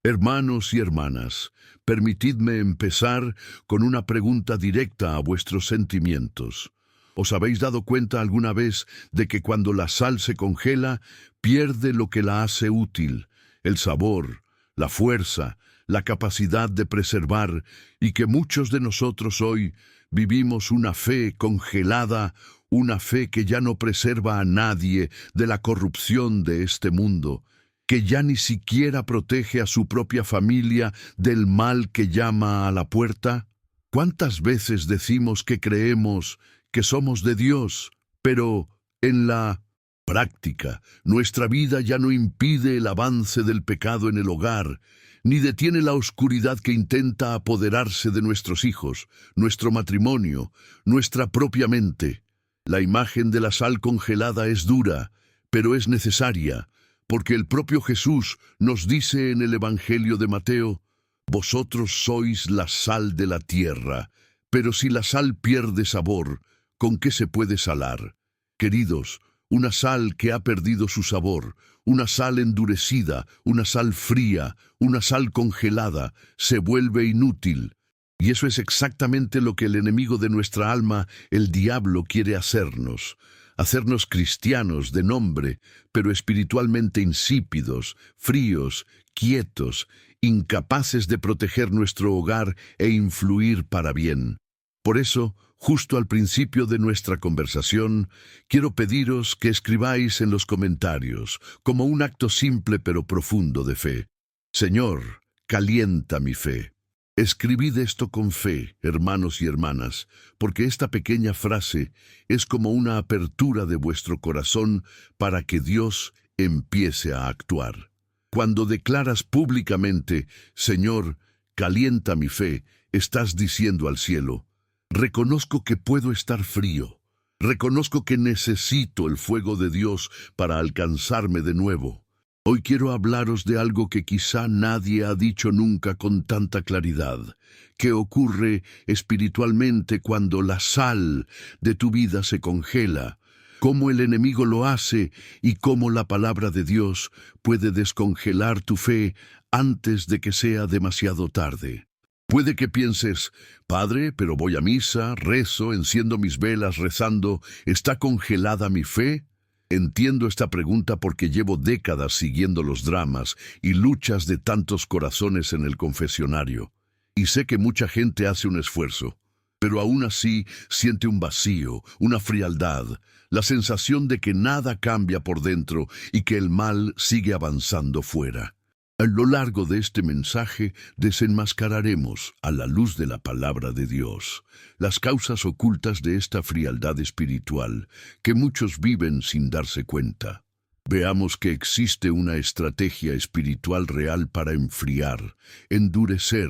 Hermanos y hermanas, permitidme empezar con una pregunta directa a vuestros sentimientos. ¿Os habéis dado cuenta alguna vez de que cuando la sal se congela, pierde lo que la hace útil, el sabor, la fuerza, la capacidad de preservar, y que muchos de nosotros hoy vivimos una fe congelada, una fe que ya no preserva a nadie de la corrupción de este mundo, que ya ni siquiera protege a su propia familia del mal que llama a la puerta? ¿Cuántas veces decimos que creemos que somos de Dios, pero en la práctica nuestra vida ya no impide el avance del pecado en el hogar, ni detiene la oscuridad que intenta apoderarse de nuestros hijos, nuestro matrimonio, nuestra propia mente? La imagen de la sal congelada es dura, pero es necesaria, porque el propio Jesús nos dice en el Evangelio de Mateo: «Vosotros sois la sal de la tierra, pero si la sal pierde sabor, ¿con qué se puede salar?». Queridos, una sal que ha perdido su sabor, una sal endurecida, una sal fría, una sal congelada, se vuelve inútil. Y eso es exactamente lo que el enemigo de nuestra alma, el diablo, quiere hacernos cristianos de nombre, pero espiritualmente insípidos, fríos, quietos, incapaces de proteger nuestro hogar e influir para bien. Por eso, justo al principio de nuestra conversación, quiero pediros que escribáis en los comentarios, como un acto simple pero profundo de fe: «Señor, calienta mi fe». Escribid esto con fe, hermanos y hermanas, porque esta pequeña frase es como una apertura de vuestro corazón para que Dios empiece a actuar. Cuando declaras públicamente: «Señor, calienta mi fe», estás diciendo al cielo: «Reconozco que puedo estar frío. Reconozco que necesito el fuego de Dios para alcanzarme de nuevo». Hoy quiero hablaros de algo que quizá nadie ha dicho nunca con tanta claridad, que ocurre espiritualmente cuando la sal de tu vida se congela, cómo el enemigo lo hace y cómo la palabra de Dios puede descongelar tu fe antes de que sea demasiado tarde. Puede que pienses: «Padre, pero voy a misa, rezo, enciendo mis velas rezando, ¿está congelada mi fe?». Entiendo esta pregunta porque llevo décadas siguiendo los dramas y luchas de tantos corazones en el confesionario. Y sé que mucha gente hace un esfuerzo, pero aún así siente un vacío, una frialdad, la sensación de que nada cambia por dentro y que el mal sigue avanzando fuera. A lo largo de este mensaje desenmascararemos, a la luz de la palabra de Dios, las causas ocultas de esta frialdad espiritual que muchos viven sin darse cuenta. Veamos que existe una estrategia espiritual real para enfriar, endurecer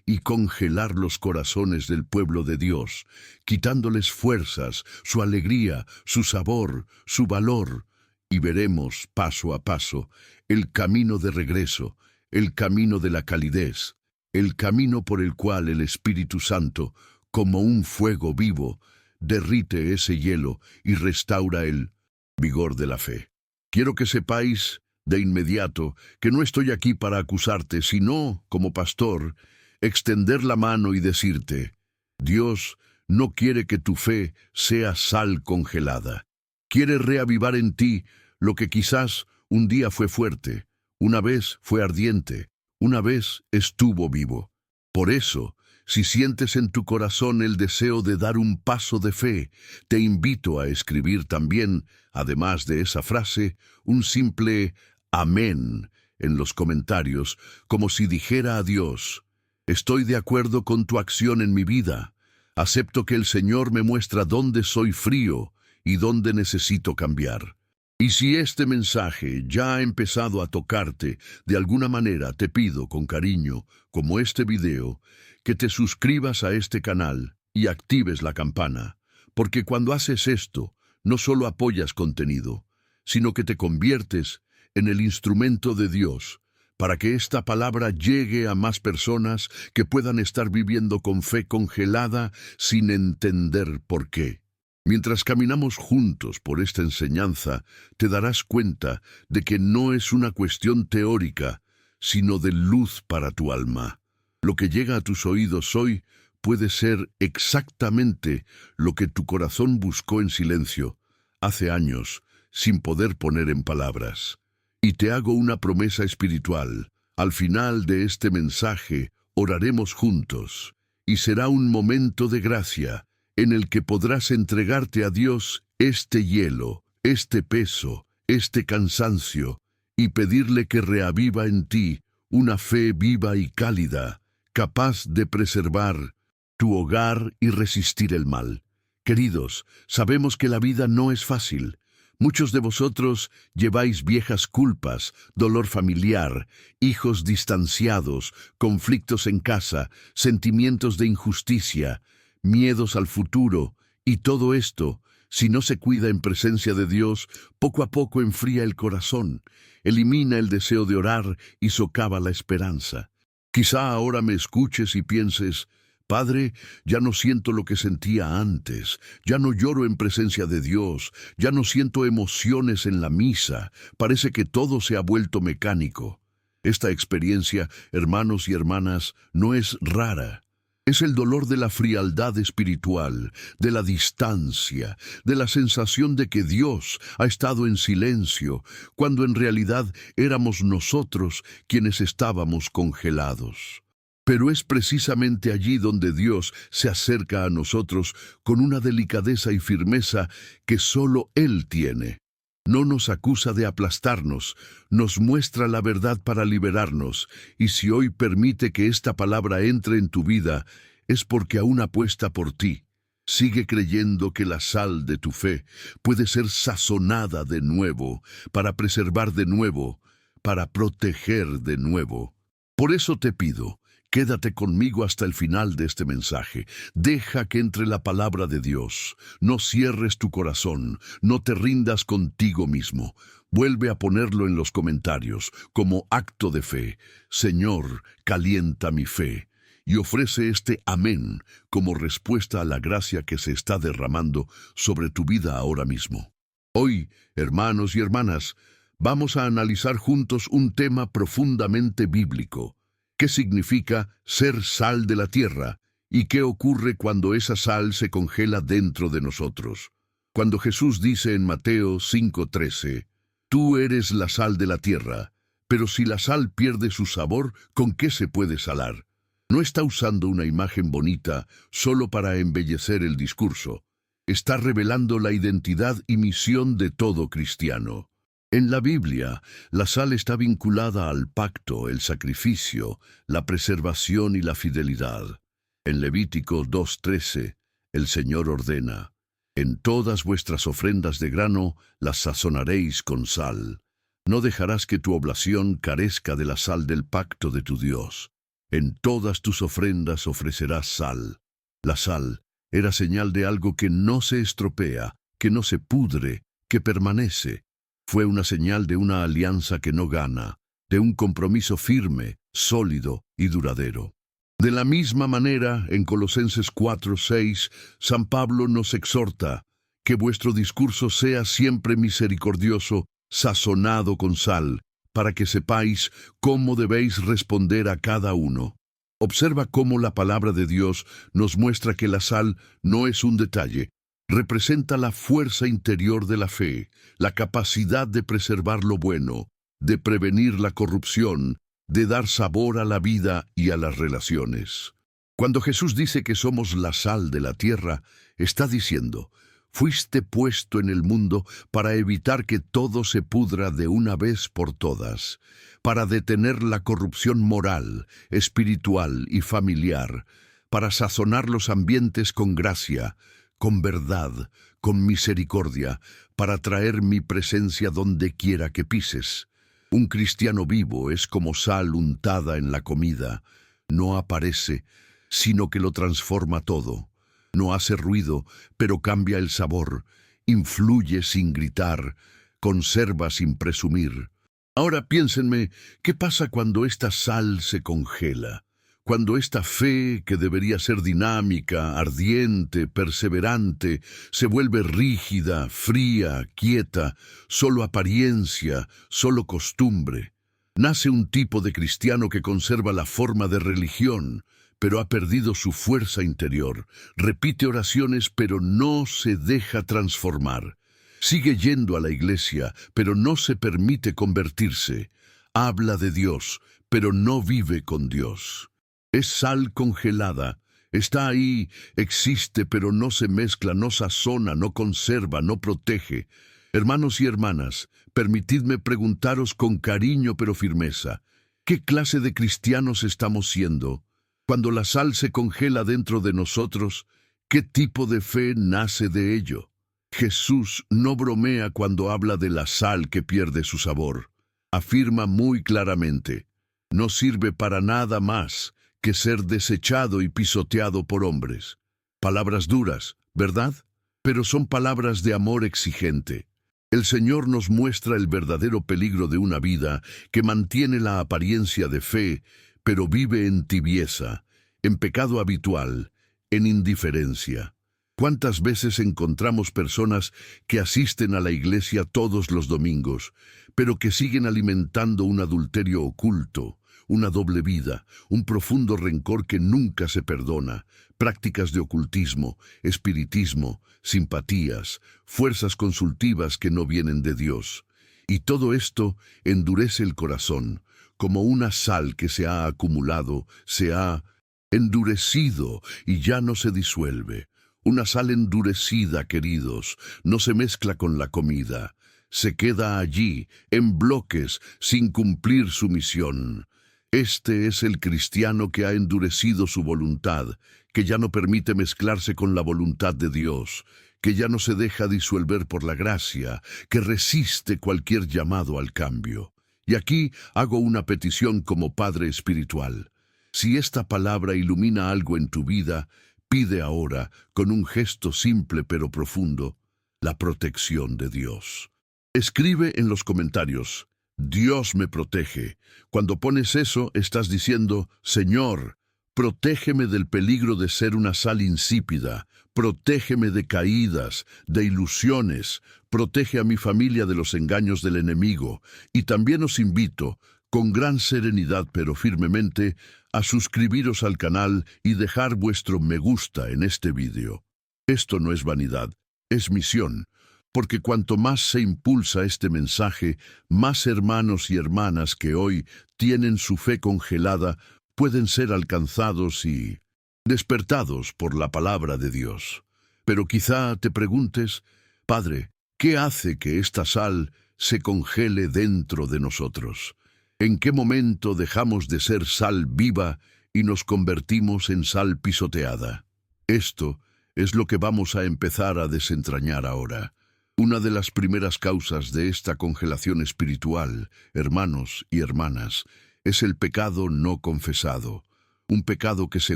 y congelar los corazones del pueblo de Dios, quitándoles fuerzas, su alegría, su sabor, su valor. Y veremos, paso a paso, el camino de regreso, el camino de la calidez, el camino por el cual el Espíritu Santo, como un fuego vivo, derrite ese hielo y restaura el vigor de la fe. Quiero que sepáis de inmediato que no estoy aquí para acusarte, sino, como pastor, extender la mano y decirte: Dios no quiere que tu fe sea sal congelada. Quiere reavivar en ti lo que quizás un día fue fuerte, una vez fue ardiente, una vez estuvo vivo. Por eso, si sientes en tu corazón el deseo de dar un paso de fe, te invito a escribir también, además de esa frase, un simple amén en los comentarios, como si dijera a Dios: «Estoy de acuerdo con tu acción en mi vida. Acepto que el Señor me muestra dónde soy frío y dónde necesito cambiar». Y si este mensaje ya ha empezado a tocarte de alguna manera, te pido con cariño, como este video, que te suscribas a este canal y actives la campana, porque cuando haces esto, no solo apoyas contenido, sino que te conviertes en el instrumento de Dios para que esta palabra llegue a más personas que puedan estar viviendo con fe congelada sin entender por qué. Mientras caminamos juntos por esta enseñanza, te darás cuenta de que no es una cuestión teórica, sino de luz para tu alma. Lo que llega a tus oídos hoy puede ser exactamente lo que tu corazón buscó en silencio, hace años, sin poder poner en palabras. Y te hago una promesa espiritual. Al final de este mensaje, oraremos juntos, y será un momento de gracia, en el que podrás entregarte a Dios este hielo, este peso, este cansancio, y pedirle que reaviva en ti una fe viva y cálida, capaz de preservar tu hogar y resistir el mal. Queridos, sabemos que la vida no es fácil. Muchos de vosotros lleváis viejas culpas, dolor familiar, hijos distanciados, conflictos en casa, sentimientos de injusticia, miedos al futuro, y todo esto, si no se cuida en presencia de Dios, poco a poco enfría el corazón, elimina el deseo de orar y socava la esperanza. Quizá ahora me escuches y pienses: Padre, ya no siento lo que sentía antes, ya no lloro en presencia de Dios, ya no siento emociones en la misa, parece que todo se ha vuelto mecánico. Esta experiencia, hermanos y hermanas, no es rara. Es el dolor de la frialdad espiritual, de la distancia, de la sensación de que Dios ha estado en silencio, cuando en realidad éramos nosotros quienes estábamos congelados. Pero es precisamente allí donde Dios se acerca a nosotros con una delicadeza y firmeza que solo Él tiene. No nos acusa de aplastarnos, nos muestra la verdad para liberarnos, y si hoy permite que esta palabra entre en tu vida, es porque aún apuesta por ti. Sigue creyendo que la sal de tu fe puede ser sazonada de nuevo, para preservar de nuevo, para proteger de nuevo. Por eso te pido, quédate conmigo hasta el final de este mensaje. Deja que entre la palabra de Dios. No cierres tu corazón, no te rindas contigo mismo. Vuelve a ponerlo en los comentarios como acto de fe. Señor, calienta mi fe. Y ofrece este amén como respuesta a la gracia que se está derramando sobre tu vida ahora mismo. Hoy, hermanos y hermanas, vamos a analizar juntos un tema profundamente bíblico. ¿Qué significa ser sal de la tierra? ¿Y qué ocurre cuando esa sal se congela dentro de nosotros? Cuando Jesús dice en Mateo 5:13, «Tú eres la sal de la tierra, pero si la sal pierde su sabor, ¿con qué se puede salar?». No está usando una imagen bonita solo para embellecer el discurso. Está revelando la identidad y misión de todo cristiano. En la Biblia, la sal está vinculada al pacto, el sacrificio, la preservación y la fidelidad. En Levítico 2:13, el Señor ordena: «En todas vuestras ofrendas de grano las sazonaréis con sal. No dejarás que tu oblación carezca de la sal del pacto de tu Dios. En todas tus ofrendas ofrecerás sal». La sal era señal de algo que no se estropea, que no se pudre, que permanece. Fue una señal de una alianza que no gana, de un compromiso firme, sólido y duradero. De la misma manera, en Colosenses 4:6, San Pablo nos exhorta: «Que vuestro discurso sea siempre misericordioso, sazonado con sal, para que sepáis cómo debéis responder a cada uno». Observa cómo la palabra de Dios nos muestra que la sal no es un detalle. Representa la fuerza interior de la fe, la capacidad de preservar lo bueno, de prevenir la corrupción, de dar sabor a la vida y a las relaciones. Cuando Jesús dice que somos la sal de la tierra, está diciendo: «Fuiste puesto en el mundo para evitar que todo se pudra de una vez por todas, para detener la corrupción moral, espiritual y familiar, para sazonar los ambientes con gracia, con verdad, con misericordia, para traer mi presencia donde quiera que pises». Un cristiano vivo es como sal untada en la comida. No aparece, sino que lo transforma todo. No hace ruido, pero cambia el sabor. Influye sin gritar, conserva sin presumir. Ahora piénsenme, ¿qué pasa cuando esta sal se congela? Cuando esta fe, que debería ser dinámica, ardiente, perseverante, se vuelve rígida, fría, quieta, solo apariencia, solo costumbre. Nace un tipo de cristiano que conserva la forma de religión, pero ha perdido su fuerza interior. Repite oraciones, pero no se deja transformar. Sigue yendo a la iglesia, pero no se permite convertirse. Habla de Dios, pero no vive con Dios. Es sal congelada. Está ahí, existe, pero no se mezcla, no sazona, no conserva, no protege. Hermanos y hermanas, permitidme preguntaros con cariño pero firmeza, ¿qué clase de cristianos estamos siendo? Cuando la sal se congela dentro de nosotros, ¿qué tipo de fe nace de ello? Jesús no bromea cuando habla de la sal que pierde su sabor. Afirma muy claramente, no sirve para nada más que ser desechado y pisoteado por hombres. Palabras duras, ¿verdad? Pero son palabras de amor exigente. El Señor nos muestra el verdadero peligro de una vida que mantiene la apariencia de fe, pero vive en tibieza, en pecado habitual, en indiferencia. ¿Cuántas veces encontramos personas que asisten a la iglesia todos los domingos, pero que siguen alimentando un adulterio oculto, una doble vida, un profundo rencor que nunca se perdona, prácticas de ocultismo, espiritismo, simpatías, fuerzas consultivas que no vienen de Dios? Y todo esto endurece el corazón, como una sal que se ha acumulado, se ha endurecido y ya no se disuelve. Una sal endurecida, queridos, no se mezcla con la comida. Se queda allí, en bloques, sin cumplir su misión. Este es el cristiano que ha endurecido su voluntad, que ya no permite mezclarse con la voluntad de Dios, que ya no se deja disuelver por la gracia, que resiste cualquier llamado al cambio. Y aquí hago una petición como Padre espiritual. Si esta palabra ilumina algo en tu vida, pide ahora, con un gesto simple pero profundo, la protección de Dios. Escribe en los comentarios, Dios me protege. Cuando pones eso, estás diciendo, Señor, protégeme del peligro de ser una sal insípida, protégeme de caídas, de ilusiones, protege a mi familia de los engaños del enemigo. Y también os invito, con gran serenidad pero firmemente, a suscribiros al canal y dejar vuestro me gusta en este vídeo. Esto no es vanidad, es misión, porque cuanto más se impulsa este mensaje, más hermanos y hermanas que hoy tienen su fe congelada pueden ser alcanzados y despertados por la palabra de Dios. Pero quizá te preguntes, Padre, ¿qué hace que esta sal se congele dentro de nosotros? ¿En qué momento dejamos de ser sal viva y nos convertimos en sal pisoteada? Esto es lo que vamos a empezar a desentrañar ahora. Una de las primeras causas de esta congelación espiritual, hermanos y hermanas, es el pecado no confesado, un pecado que se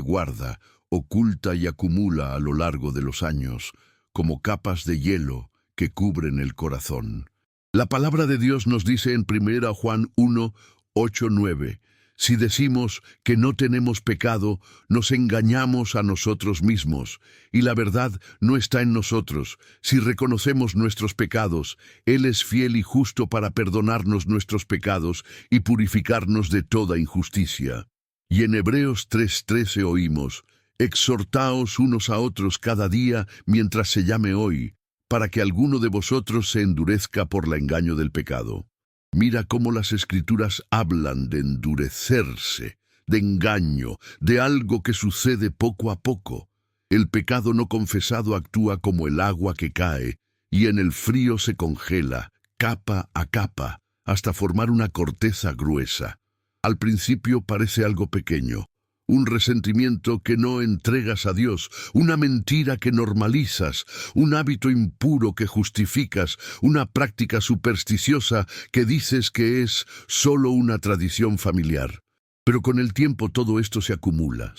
guarda, oculta y acumula a lo largo de los años, como capas de hielo que cubren el corazón. La palabra de Dios nos dice en 1 Juan 1, 8, 9, si decimos que no tenemos pecado, nos engañamos a nosotros mismos, y la verdad no está en nosotros. Si reconocemos nuestros pecados, Él es fiel y justo para perdonarnos nuestros pecados y purificarnos de toda injusticia. Y en Hebreos 3:13 oímos, exhortaos unos a otros cada día mientras se llame hoy, para que alguno de vosotros se endurezca por el engaño del pecado. Mira cómo las Escrituras hablan de endurecerse, de engaño, de algo que sucede poco a poco. El pecado no confesado actúa como el agua que cae, y en el frío se congela, capa a capa, hasta formar una corteza gruesa. Al principio parece algo pequeño, un resentimiento que no entregas a Dios, una mentira que normalizas, un hábito impuro que justificas, una práctica supersticiosa que dices que es solo una tradición familiar. Pero con el tiempo todo esto se acumula,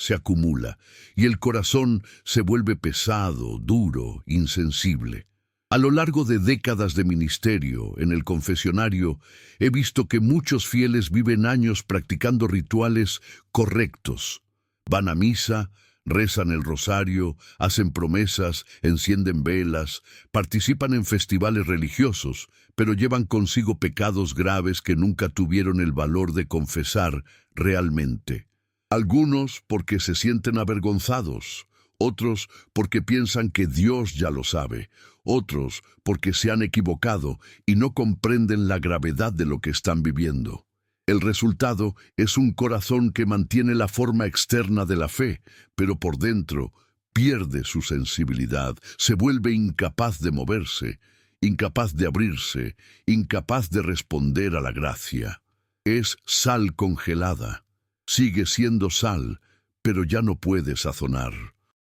y el corazón se vuelve pesado, duro, insensible. A lo largo de décadas de ministerio en el confesionario, he visto que muchos fieles viven años practicando rituales correctos. Van a misa, Rezan el rosario, hacen promesas, encienden velas, participan en festivales religiosos, pero llevan consigo pecados graves que nunca tuvieron el valor de confesar realmente. Algunos porque se sienten avergonzados, otros porque piensan que Dios ya lo sabe, otros porque se han equivocado y no comprenden la gravedad de lo que están viviendo. El resultado es un corazón que mantiene la forma externa de la fe, pero por dentro pierde su sensibilidad, se vuelve incapaz de moverse, incapaz de abrirse, incapaz de responder a la gracia. Es sal congelada. Sigue siendo sal, pero ya no puede sazonar.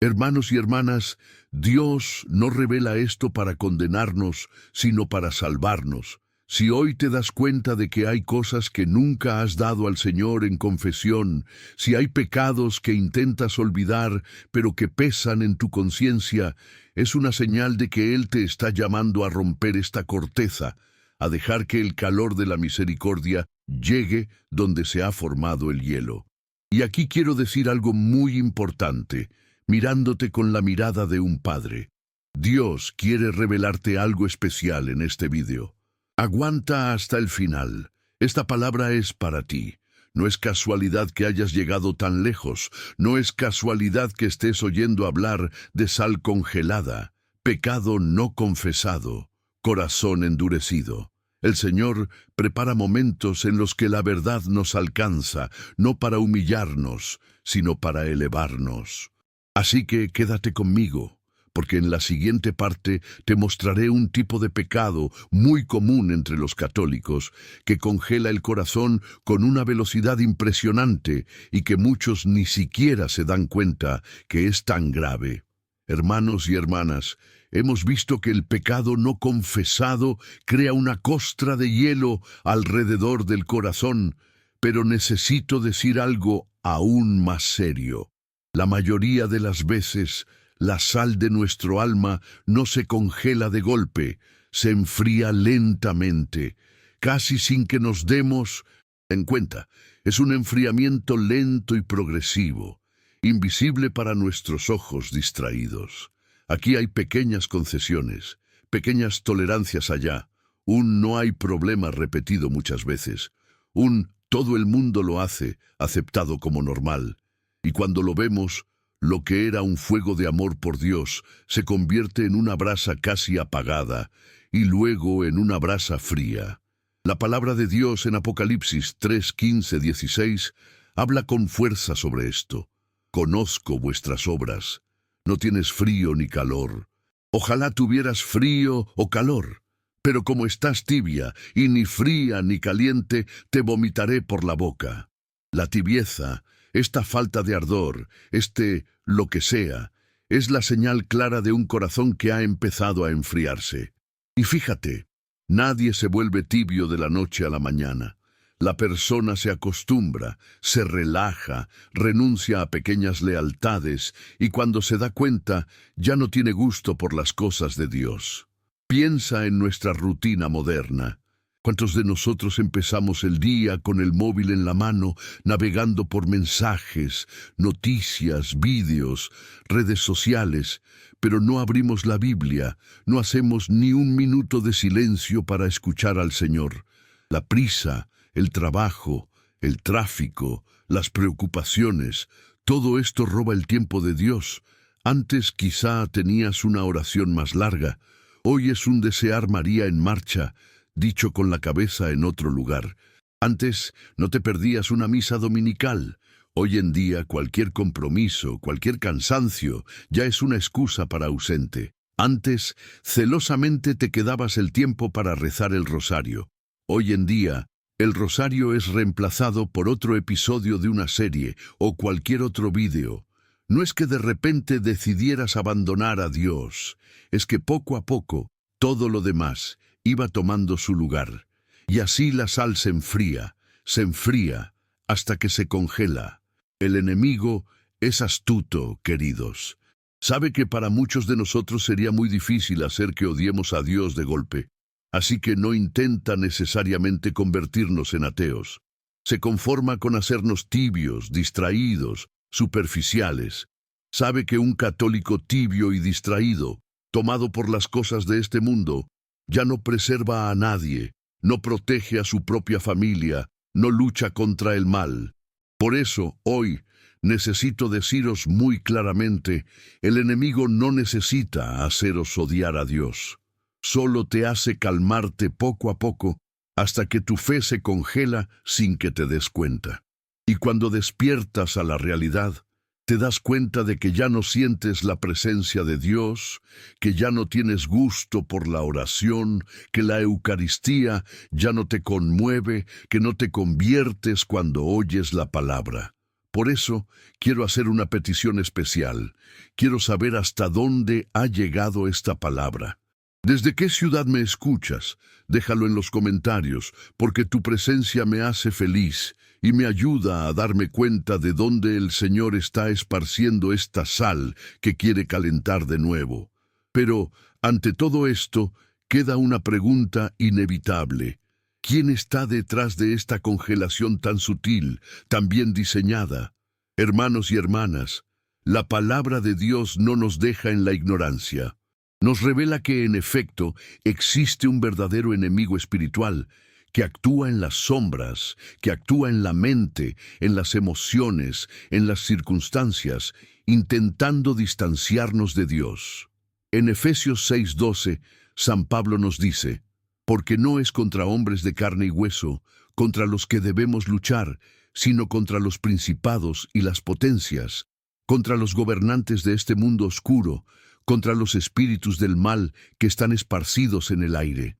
Hermanos y hermanas, Dios no revela esto para condenarnos, sino para salvarnos. Si hoy te das cuenta de que hay cosas que nunca has dado al Señor en confesión, si hay pecados que intentas olvidar, pero que pesan en tu conciencia, es una señal de que Él te está llamando a romper esta corteza, a dejar que el calor de la misericordia llegue donde se ha formado el hielo. Y aquí quiero decir algo muy importante, mirándote con la mirada de un padre. Dios quiere revelarte algo especial en este video. Aguanta hasta el final. Esta palabra es para ti. No es casualidad que hayas llegado tan lejos. No es casualidad que estés oyendo hablar de sal congelada, pecado no confesado, corazón endurecido. El Señor prepara momentos en los que la verdad nos alcanza, no para humillarnos, sino para elevarnos. Así que quédate conmigo, porque en la siguiente parte te mostraré un tipo de pecado muy común entre los católicos, que congela el corazón con una velocidad impresionante y que muchos ni siquiera se dan cuenta que es tan grave. Hermanos y hermanas, hemos visto que el pecado no confesado crea una costra de hielo alrededor del corazón, pero necesito decir algo aún más serio. La mayoría de las veces, la sal de nuestro alma no se congela de golpe, se enfría lentamente, casi sin que nos demos en cuenta. Es un enfriamiento lento y progresivo, invisible para nuestros ojos distraídos. Aquí hay pequeñas concesiones, pequeñas tolerancias allá, un no hay problema repetido muchas veces, un todo el mundo lo hace, aceptado como normal. Y cuando lo vemos, lo que era un fuego de amor por Dios se convierte en una brasa casi apagada y luego en una brasa fría. La palabra de Dios en Apocalipsis 3, 15, 16 habla con fuerza sobre esto. Conozco vuestras obras. No tienes frío ni calor. Ojalá tuvieras frío o calor, pero como estás tibia y ni fría ni caliente, te vomitaré por la boca. La tibieza, esta falta de ardor, lo que sea, es la señal clara de un corazón que ha empezado a enfriarse. Y fíjate, nadie se vuelve tibio de la noche a la mañana. La persona se acostumbra, se relaja, renuncia a pequeñas lealtades y cuando se da cuenta ya no tiene gusto por las cosas de Dios. Piensa en nuestra rutina moderna. ¿Cuántos de nosotros empezamos el día con el móvil en la mano, navegando por mensajes, noticias, vídeos, redes sociales, pero no abrimos la Biblia, no hacemos ni un minuto de silencio para escuchar al Señor? La prisa, el trabajo, el tráfico, las preocupaciones, todo esto roba el tiempo de Dios. Antes quizá tenías una oración más larga, hoy es un desear María en marcha, dicho con la cabeza en otro lugar. Antes no te perdías una misa dominical. Hoy en día cualquier compromiso, cualquier cansancio, ya es una excusa para ausente. Antes celosamente te quedabas el tiempo para rezar el rosario. Hoy en día el rosario es reemplazado por otro episodio de una serie o cualquier otro vídeo. No es que de repente decidieras abandonar a Dios, es que poco a poco todo lo demás iba tomando su lugar, y así la sal se enfría, hasta que se congela. El enemigo es astuto, queridos. Sabe que para muchos de nosotros sería muy difícil hacer que odiemos a Dios de golpe, así que no intenta necesariamente convertirnos en ateos. Se conforma con hacernos tibios, distraídos, superficiales. Sabe que un católico tibio y distraído, tomado por las cosas de este mundo, ya no preserva a nadie, no protege a su propia familia, no lucha contra el mal. Por eso, hoy, necesito deciros muy claramente, el enemigo no necesita haceros odiar a Dios. Solo te hace calmarte poco a poco hasta que tu fe se congela sin que te des cuenta. Y cuando despiertas a la realidad, te das cuenta de que ya no sientes la presencia de Dios, que ya no tienes gusto por la oración, que la Eucaristía ya no te conmueve, que no te conviertes cuando oyes la palabra. Por eso, quiero hacer una petición especial. Quiero saber hasta dónde ha llegado esta palabra. ¿Desde qué ciudad me escuchas? Déjalo en los comentarios, porque tu presencia me hace feliz y me ayuda a darme cuenta de dónde el Señor está esparciendo esta sal que quiere calentar de nuevo. Pero, ante todo esto, queda una pregunta inevitable. ¿Quién está detrás de esta congelación tan sutil, tan bien diseñada? Hermanos y hermanas, la palabra de Dios no nos deja en la ignorancia. Nos revela que, en efecto, existe un verdadero enemigo espiritual que actúa en las sombras, que actúa en la mente, en las emociones, en las circunstancias, intentando distanciarnos de Dios. En Efesios 6:12, San Pablo nos dice: porque no es contra hombres de carne y hueso, contra los que debemos luchar, sino contra los principados y las potencias, contra los gobernantes de este mundo oscuro, contra los espíritus del mal que están esparcidos en el aire.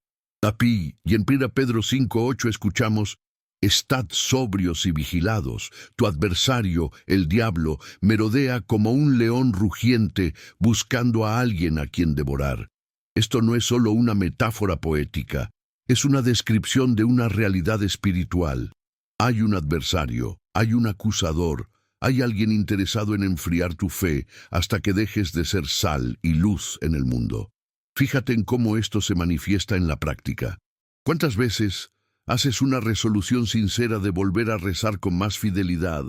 Y en 1 Pedro 5:8 escuchamos: estad sobrios y vigilados, tu adversario, el diablo, merodea como un león rugiente buscando a alguien a quien devorar. Esto no es solo una metáfora poética, es una descripción de una realidad espiritual. Hay un adversario, hay un acusador, hay alguien interesado en enfriar tu fe hasta que dejes de ser sal y luz en el mundo. Fíjate en cómo esto se manifiesta en la práctica. ¿Cuántas veces haces una resolución sincera de volver a rezar con más fidelidad,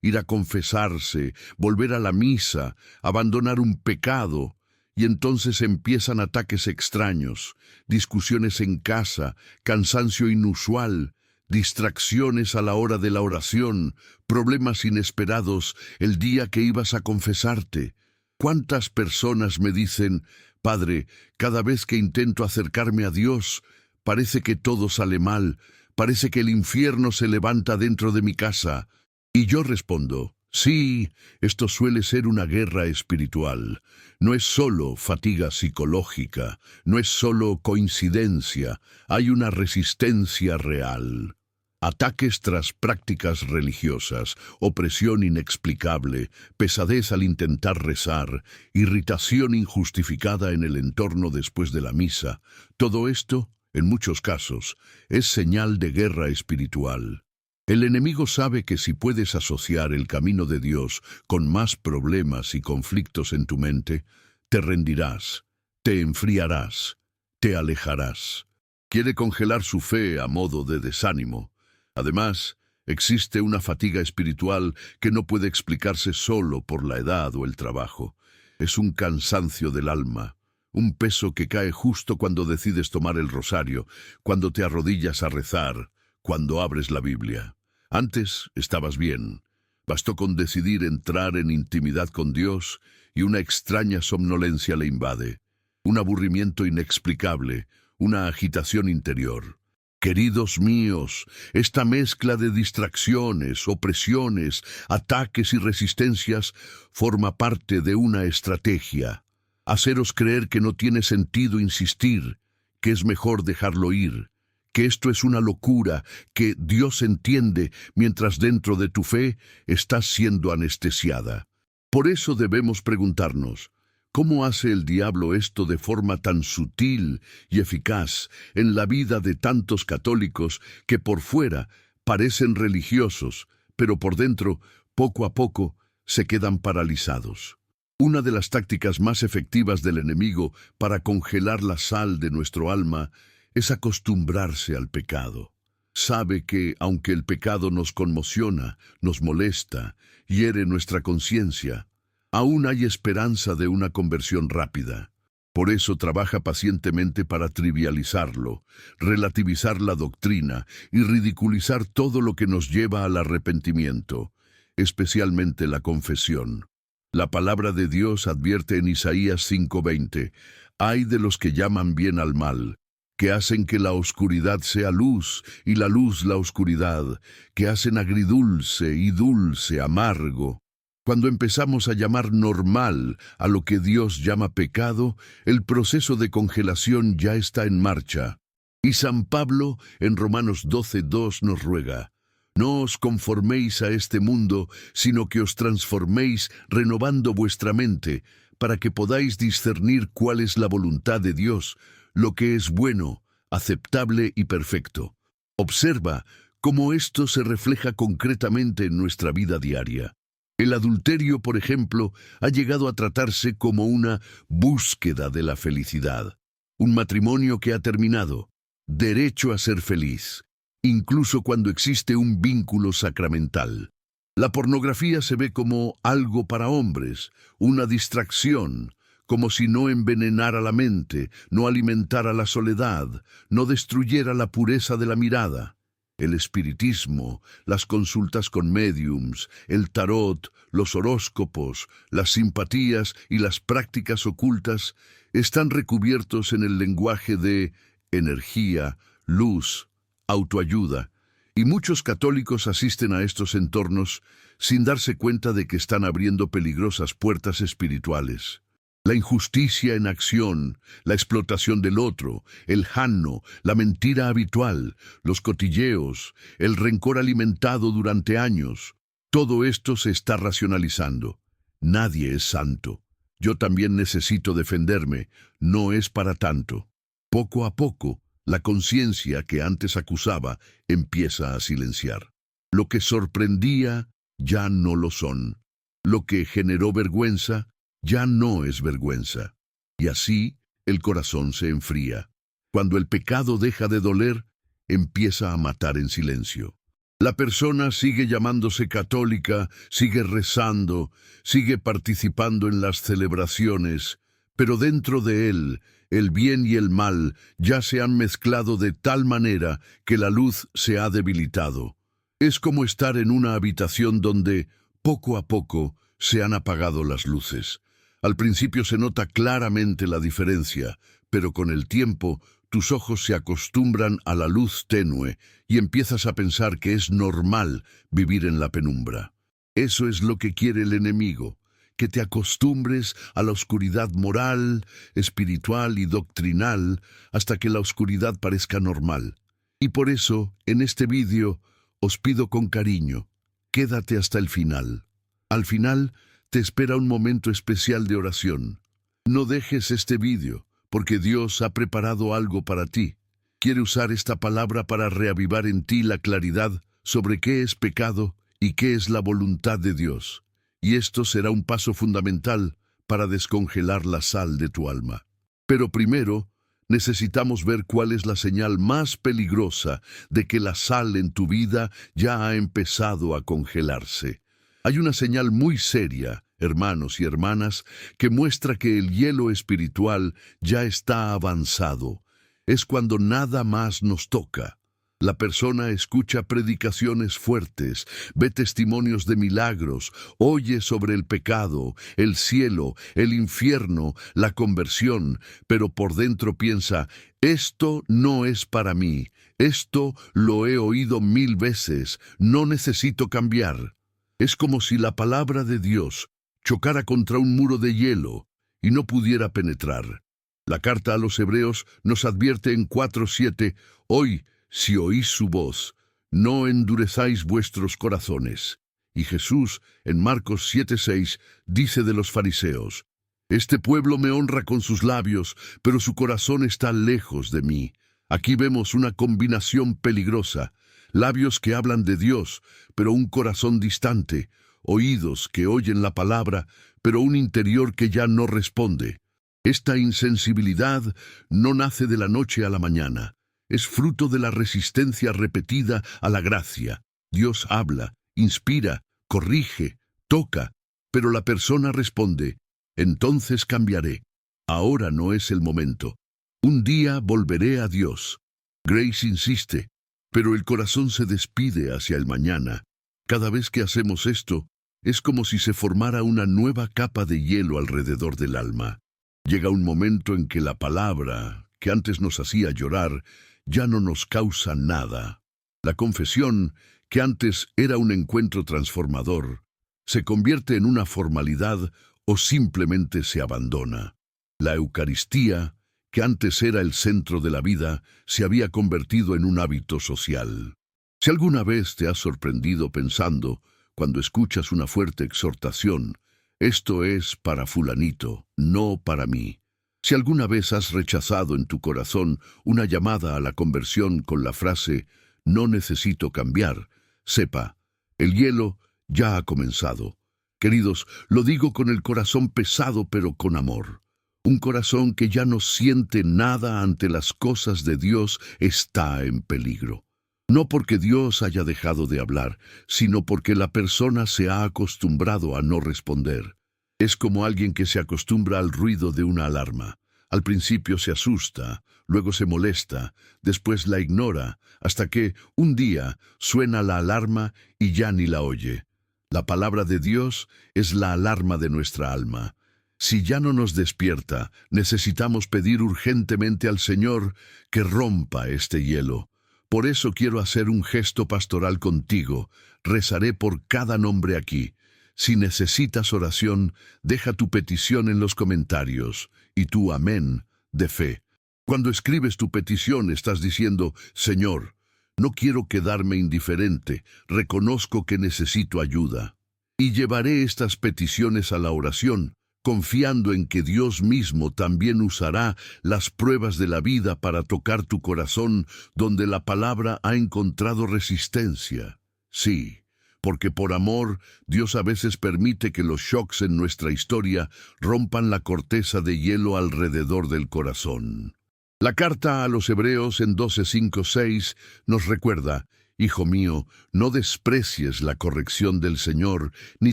ir a confesarse, volver a la misa, abandonar un pecado, y entonces empiezan ataques extraños, discusiones en casa, cansancio inusual, distracciones a la hora de la oración, problemas inesperados el día que ibas a confesarte? ¿Cuántas personas me dicen: Padre, cada vez que intento acercarme a Dios, parece que todo sale mal, parece que el infierno se levanta dentro de mi casa? Y yo respondo: sí, esto suele ser una guerra espiritual. No es solo fatiga psicológica, no es solo coincidencia, hay una resistencia real. Ataques tras prácticas religiosas, opresión inexplicable, pesadez al intentar rezar, irritación injustificada en el entorno después de la misa. Todo esto, en muchos casos, es señal de guerra espiritual. El enemigo sabe que si puedes asociar el camino de Dios con más problemas y conflictos en tu mente, te rendirás, te enfriarás, te alejarás. Quiere congelar su fe a modo de desánimo. Además, existe una fatiga espiritual que no puede explicarse solo por la edad o el trabajo. Es un cansancio del alma, un peso que cae justo cuando decides tomar el rosario, cuando te arrodillas a rezar, cuando abres la Biblia. Antes estabas bien. Bastó con decidir entrar en intimidad con Dios y una extraña somnolencia le invade, un aburrimiento inexplicable, una agitación interior. Queridos míos, esta mezcla de distracciones, opresiones, ataques y resistencias forma parte de una estrategia. Haceros creer que no tiene sentido insistir, que es mejor dejarlo ir, que esto es una locura, que Dios entiende mientras dentro de tu fe estás siendo anestesiada. Por eso debemos preguntarnos: ¿cómo hace el diablo esto de forma tan sutil y eficaz en la vida de tantos católicos que por fuera parecen religiosos, pero por dentro, poco a poco, se quedan paralizados? Una de las tácticas más efectivas del enemigo para congelar la sal de nuestro alma es acostumbrarse al pecado. Sabe que, aunque el pecado nos conmociona, nos molesta, hiere nuestra conciencia, Aún hay esperanza de una conversión rápida. Por eso trabaja pacientemente para trivializarlo, relativizar la doctrina y ridiculizar todo lo que nos lleva al arrepentimiento, especialmente la confesión. La palabra de Dios advierte en Isaías 5:20, «Ay de los que llaman bien al mal, que hacen que la oscuridad sea luz y la luz la oscuridad, que hacen agridulce y dulce amargo». Cuando empezamos a llamar normal a lo que Dios llama pecado, el proceso de congelación ya está en marcha. Y San Pablo, en Romanos 12:2, nos ruega, «No os conforméis a este mundo, sino que os transforméis renovando vuestra mente, para que podáis discernir cuál es la voluntad de Dios, lo que es bueno, aceptable y perfecto». Observa cómo esto se refleja concretamente en nuestra vida diaria. El adulterio, por ejemplo, ha llegado a tratarse como una búsqueda de la felicidad. Un matrimonio que ha terminado, derecho a ser feliz, incluso cuando existe un vínculo sacramental. La pornografía se ve como algo para hombres, una distracción, como si no envenenara la mente, no alimentara la soledad, no destruyera la pureza de la mirada. El espiritismo, las consultas con médiums, el tarot, los horóscopos, las simpatías y las prácticas ocultas están recubiertos en el lenguaje de energía, luz, autoayuda, y muchos católicos asisten a estos entornos sin darse cuenta de que están abriendo peligrosas puertas espirituales. La injusticia en acción, la explotación del otro, el jano, la mentira habitual, los cotilleos, el rencor alimentado durante años, todo esto se está racionalizando. Nadie es santo. Yo también necesito defenderme, no es para tanto. Poco a poco, la conciencia que antes acusaba empieza a silenciar. Lo que sorprendía ya no lo son. Lo que generó vergüenza ya no es vergüenza. Y así el corazón se enfría. Cuando el pecado deja de doler, empieza a matar en silencio. La persona sigue llamándose católica, sigue rezando, sigue participando en las celebraciones, pero dentro de él, el bien y el mal ya se han mezclado de tal manera que la luz se ha debilitado. Es como estar en una habitación donde, poco a poco, se han apagado las luces. Al principio se nota claramente la diferencia, pero con el tiempo tus ojos se acostumbran a la luz tenue y empiezas a pensar que es normal vivir en la penumbra. Eso es lo que quiere el enemigo, que te acostumbres a la oscuridad moral, espiritual y doctrinal hasta que la oscuridad parezca normal. Y por eso, en este vídeo, os pido con cariño, quédate hasta el final. Al final, te espera un momento especial de oración. No dejes este vídeo, porque Dios ha preparado algo para ti. Quiere usar esta palabra para reavivar en ti la claridad sobre qué es pecado y qué es la voluntad de Dios. Y esto será un paso fundamental para descongelar la sal de tu alma. Pero primero, necesitamos ver cuál es la señal más peligrosa de que la sal en tu vida ya ha empezado a congelarse. Hay una señal muy seria, hermanos y hermanas, que muestra que el hielo espiritual ya está avanzado. Es cuando nada más nos toca. La persona escucha predicaciones fuertes, ve testimonios de milagros, oye sobre el pecado, el cielo, el infierno, la conversión, pero por dentro piensa, esto no es para mí, esto lo he oído 1000 veces, no necesito cambiar. Es como si la palabra de Dios chocara contra un muro de hielo y no pudiera penetrar. La carta a los Hebreos nos advierte en 4:7, hoy, si oís su voz, no endurezáis vuestros corazones. Y Jesús, en Marcos 7:6, dice de los fariseos, este pueblo me honra con sus labios, pero su corazón está lejos de mí. Aquí vemos una combinación peligrosa. Labios que hablan de Dios, pero un corazón distante, oídos que oyen la palabra, pero un interior que ya no responde. Esta insensibilidad no nace de la noche a la mañana, es fruto de la resistencia repetida a la gracia. Dios habla, inspira, corrige, toca, Pero la persona responde, entonces cambiaré. Ahora no es el momento. Un día volveré a Dios. Grace insiste, pero el corazón se despide hacia el mañana. Cada vez que hacemos esto, es como si se formara una nueva capa de hielo alrededor del alma. Llega un momento en que la palabra, que antes nos hacía llorar, ya no nos causa nada. La confesión, que antes era un encuentro transformador, se convierte en una formalidad o simplemente se abandona. La Eucaristía, que antes era el centro de la vida, se había convertido en un hábito social. Si alguna vez te has sorprendido pensando, cuando escuchas una fuerte exhortación, esto es para fulanito, no para mí. Si alguna vez has rechazado en tu corazón una llamada a la conversión con la frase, no necesito cambiar, sepa, el hielo ya ha comenzado. Queridos, lo digo con el corazón pesado pero con amor. Un corazón que ya no siente nada ante las cosas de Dios está en peligro. No porque Dios haya dejado de hablar, sino porque la persona se ha acostumbrado a no responder. Es como alguien que se acostumbra al ruido de una alarma. Al principio se asusta, luego se molesta, después la ignora, hasta que, un día, suena la alarma y ya ni la oye. La palabra de Dios es la alarma de nuestra alma. Si ya no nos despierta, necesitamos pedir urgentemente al Señor que rompa este hielo. Por eso quiero hacer un gesto pastoral contigo. Rezaré por cada nombre aquí. Si necesitas oración, deja tu petición en los comentarios y tu amén de fe. Cuando escribes tu petición estás diciendo, Señor, no quiero quedarme indiferente, reconozco que necesito ayuda. Y llevaré estas peticiones a la oración, confiando en que Dios mismo también usará las pruebas de la vida para tocar tu corazón donde la palabra ha encontrado resistencia. Sí, porque por amor, Dios a veces permite que los shocks en nuestra historia rompan la corteza de hielo alrededor del corazón. La carta a los Hebreos en 12:5-6 nos recuerda, Hijo mío, no desprecies la corrección del Señor, ni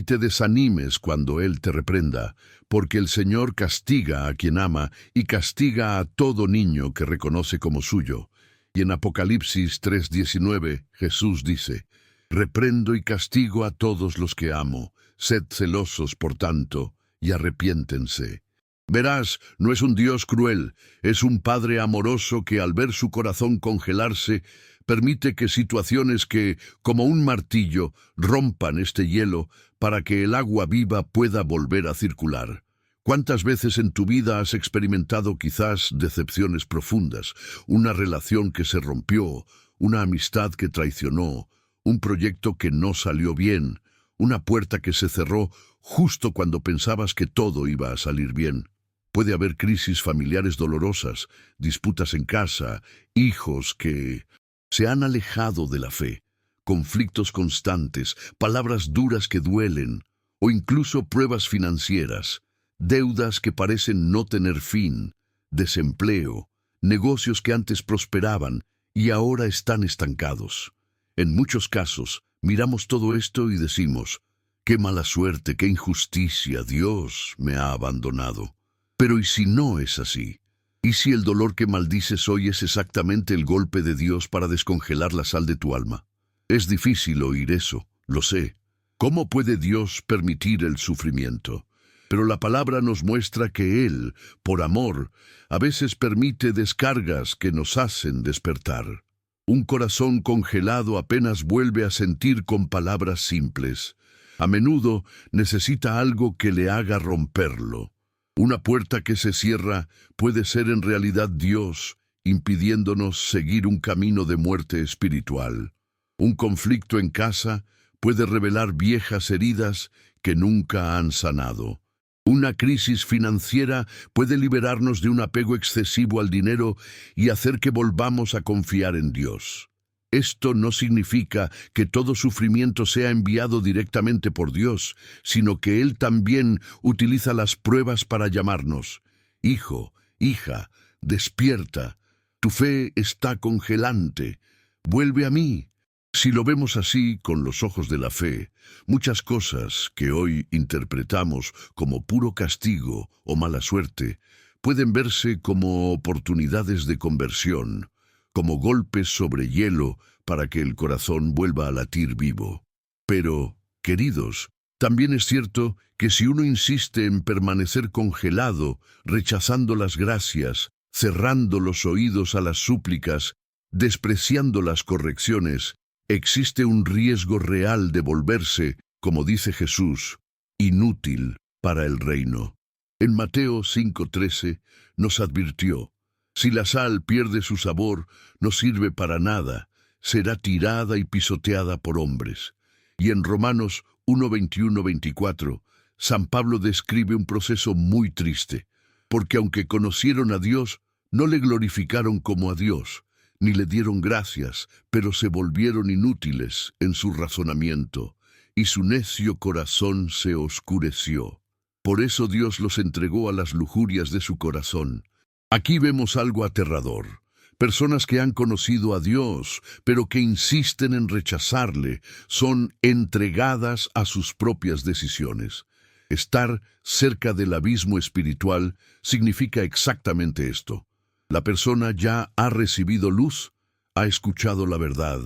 te desanimes cuando Él te reprenda, porque el Señor castiga a quien ama y castiga a todo niño que reconoce como suyo. Y en Apocalipsis 3:19 Jesús dice, reprendo y castigo a todos los que amo, sed celosos por tanto, y arrepiéntense. Verás, no es un Dios cruel, es un Padre amoroso que al ver su corazón congelarse, permite que situaciones que, como un martillo, rompan este hielo para que el agua viva pueda volver a circular. ¿Cuántas veces en tu vida has experimentado quizás decepciones profundas, una relación que se rompió, una amistad que traicionó, un proyecto que no salió bien, una puerta que se cerró justo cuando pensabas que todo iba a salir bien? Puede haber crisis familiares dolorosas, disputas en casa, hijos que se han alejado de la fe, conflictos constantes, palabras duras que duelen, o incluso pruebas financieras, deudas que parecen no tener fin, desempleo, negocios que antes prosperaban y ahora están estancados. En muchos casos, miramos todo esto y decimos, qué mala suerte, qué injusticia, Dios me ha abandonado. Pero ¿y si no es así? ¿Y si el dolor que maldices hoy es exactamente el golpe de Dios para descongelar la sal de tu alma? Es difícil oír eso, lo sé. ¿Cómo puede Dios permitir el sufrimiento? Pero la palabra nos muestra que Él, por amor, a veces permite descargas que nos hacen despertar. Un corazón congelado apenas vuelve a sentir con palabras simples. A menudo necesita algo que le haga romperlo. Una puerta que se cierra puede ser en realidad Dios, impidiéndonos seguir un camino de muerte espiritual. Un conflicto en casa puede revelar viejas heridas que nunca han sanado. Una crisis financiera puede liberarnos de un apego excesivo al dinero y hacer que volvamos a confiar en Dios. Esto no significa que todo sufrimiento sea enviado directamente por Dios, sino que Él también utiliza las pruebas para llamarnos. Hijo, hija, despierta. Tu fe está congelante. Vuelve a mí. Si lo vemos así, con los ojos de la fe, muchas cosas que hoy interpretamos como puro castigo o mala suerte, pueden verse como oportunidades de conversión, como golpes sobre hielo para que el corazón vuelva a latir vivo. Pero, queridos, también es cierto que si uno insiste en permanecer congelado, rechazando las gracias, cerrando los oídos a las súplicas, despreciando las correcciones, existe un riesgo real de volverse, como dice Jesús, inútil para el reino. En Mateo 5:13 nos advirtió: si la sal pierde su sabor, no sirve para nada, será tirada y pisoteada por hombres. Y en Romanos 1:21-24, San Pablo describe un proceso muy triste, porque aunque conocieron a Dios, no le glorificaron como a Dios, ni le dieron gracias, pero se volvieron inútiles en su razonamiento, y su necio corazón se oscureció. Por eso Dios los entregó a las lujurias de su corazón. Aquí vemos algo aterrador. Personas que han conocido a Dios, pero que insisten en rechazarle, son entregadas a sus propias decisiones. Estar cerca del abismo espiritual significa exactamente esto. La persona ya ha recibido luz, ha escuchado la verdad,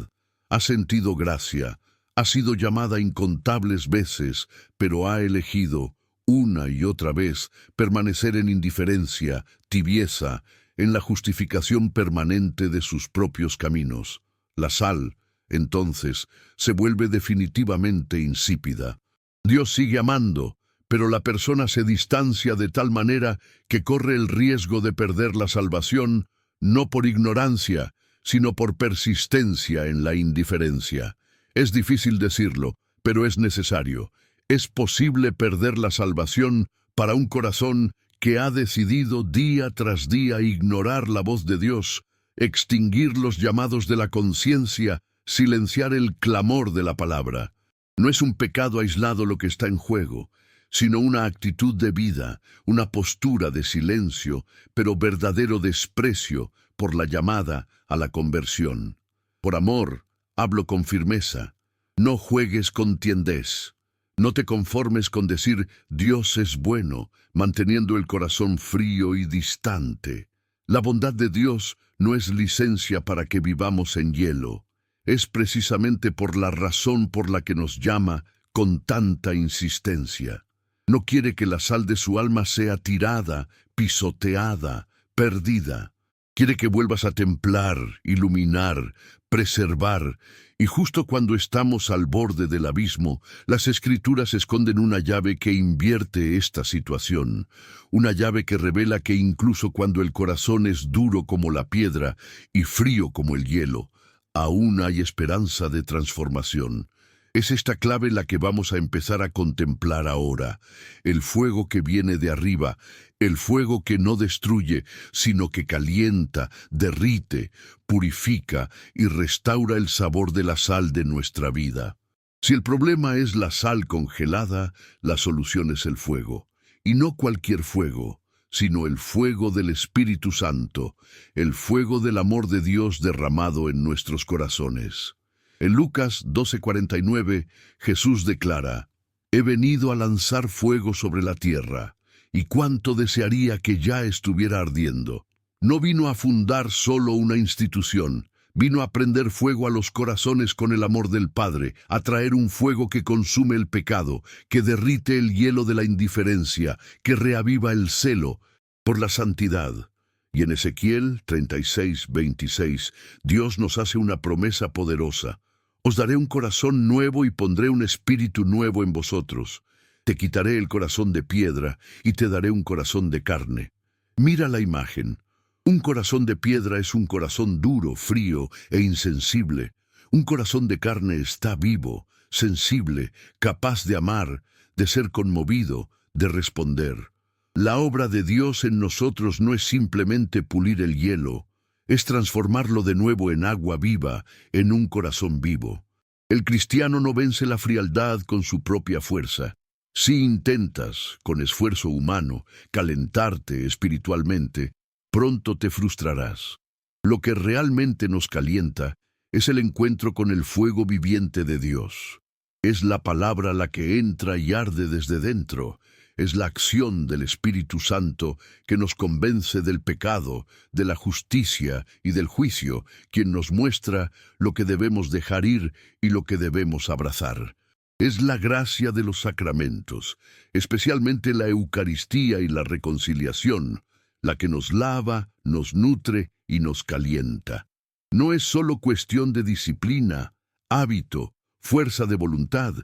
ha sentido gracia, ha sido llamada incontables veces, pero ha elegido, una y otra vez, permanecer en indiferencia, tibieza, en la justificación permanente de sus propios caminos. La sal, entonces, se vuelve definitivamente insípida. Dios sigue amando, pero la persona se distancia de tal manera que corre el riesgo de perder la salvación, no por ignorancia, sino por persistencia en la indiferencia. Es difícil decirlo, pero es necesario. Es posible perder la salvación para un corazón que ha decidido día tras día ignorar la voz de Dios, extinguir los llamados de la conciencia, silenciar el clamor de la palabra. No es un pecado aislado lo que está en juego, sino una actitud de vida, una postura de silencio, pero verdadero desprecio por la llamada a la conversión. Por amor, hablo con firmeza. No juegues con tiendez. No te conformes con decir Dios es bueno, manteniendo el corazón frío y distante. La bondad de Dios no es licencia para que vivamos en hielo. Es precisamente por la razón por la que nos llama con tanta insistencia. No quiere que la sal de su alma sea tirada, pisoteada, perdida. Quiere que vuelvas a templar, iluminar, preservar, y justo cuando estamos al borde del abismo, las Escrituras esconden una llave que invierte esta situación, una llave que revela que incluso cuando el corazón es duro como la piedra y frío como el hielo, aún hay esperanza de transformación. Es esta clave la que vamos a empezar a contemplar ahora, el fuego que viene de arriba, el fuego que no destruye, sino que calienta, derrite, purifica y restaura el sabor de la sal de nuestra vida. Si el problema es la sal congelada, la solución es el fuego, y no cualquier fuego, sino el fuego del Espíritu Santo, el fuego del amor de Dios derramado en nuestros corazones. En Lucas 12:49, Jesús declara: «He venido a lanzar fuego sobre la tierra, y cuánto desearía que ya estuviera ardiendo». No vino a fundar solo una institución, vino a prender fuego a los corazones con el amor del Padre, a traer un fuego que consume el pecado, que derrite el hielo de la indiferencia, que reaviva el celo por la santidad. Y en Ezequiel 36:26, Dios nos hace una promesa poderosa: «Os daré un corazón nuevo y pondré un espíritu nuevo en vosotros. Te quitaré el corazón de piedra y te daré un corazón de carne». Mira la imagen. Un corazón de piedra es un corazón duro, frío e insensible. Un corazón de carne está vivo, sensible, capaz de amar, de ser conmovido, de responder. La obra de Dios en nosotros no es simplemente pulir el hielo, es transformarlo de nuevo en agua viva, en un corazón vivo. El cristiano no vence la frialdad con su propia fuerza. Si intentas, con esfuerzo humano, calentarte espiritualmente, pronto te frustrarás. Lo que realmente nos calienta es el encuentro con el fuego viviente de Dios. Es la palabra la que entra y arde desde dentro. Es la acción del Espíritu Santo que nos convence del pecado, de la justicia y del juicio, quien nos muestra lo que debemos dejar ir y lo que debemos abrazar. Es la gracia de los sacramentos, especialmente la Eucaristía y la reconciliación, la que nos lava, nos nutre y nos calienta. No es solo cuestión de disciplina, hábito, fuerza de voluntad.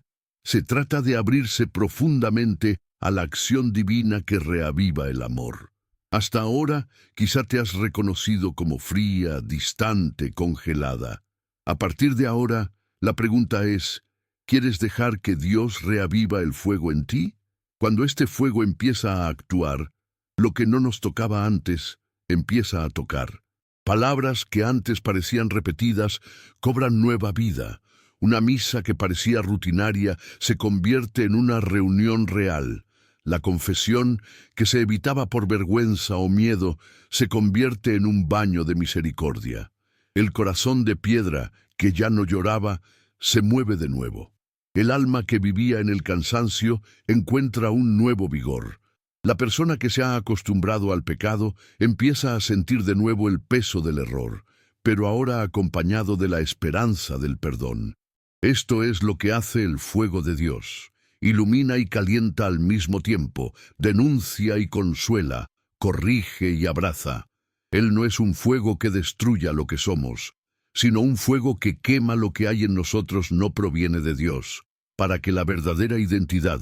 Se trata de abrirse profundamente a la acción divina que reaviva el amor. Hasta ahora, quizá te has reconocido como fría, distante, congelada. A partir de ahora, la pregunta es, ¿quieres dejar que Dios reaviva el fuego en ti? Cuando este fuego empieza a actuar, lo que no nos tocaba antes empieza a tocar. Palabras que antes parecían repetidas cobran nueva vida. Una misa que parecía rutinaria se convierte en una reunión real. La confesión, que se evitaba por vergüenza o miedo, se convierte en un baño de misericordia. El corazón de piedra, que ya no lloraba, se mueve de nuevo. El alma que vivía en el cansancio encuentra un nuevo vigor. La persona que se ha acostumbrado al pecado empieza a sentir de nuevo el peso del error, pero ahora acompañado de la esperanza del perdón. Esto es lo que hace el fuego de Dios. Ilumina y calienta al mismo tiempo, denuncia y consuela, corrige y abraza. Él no es un fuego que destruya lo que somos, sino un fuego que quema lo que hay en nosotros no proviene de Dios, para que la verdadera identidad,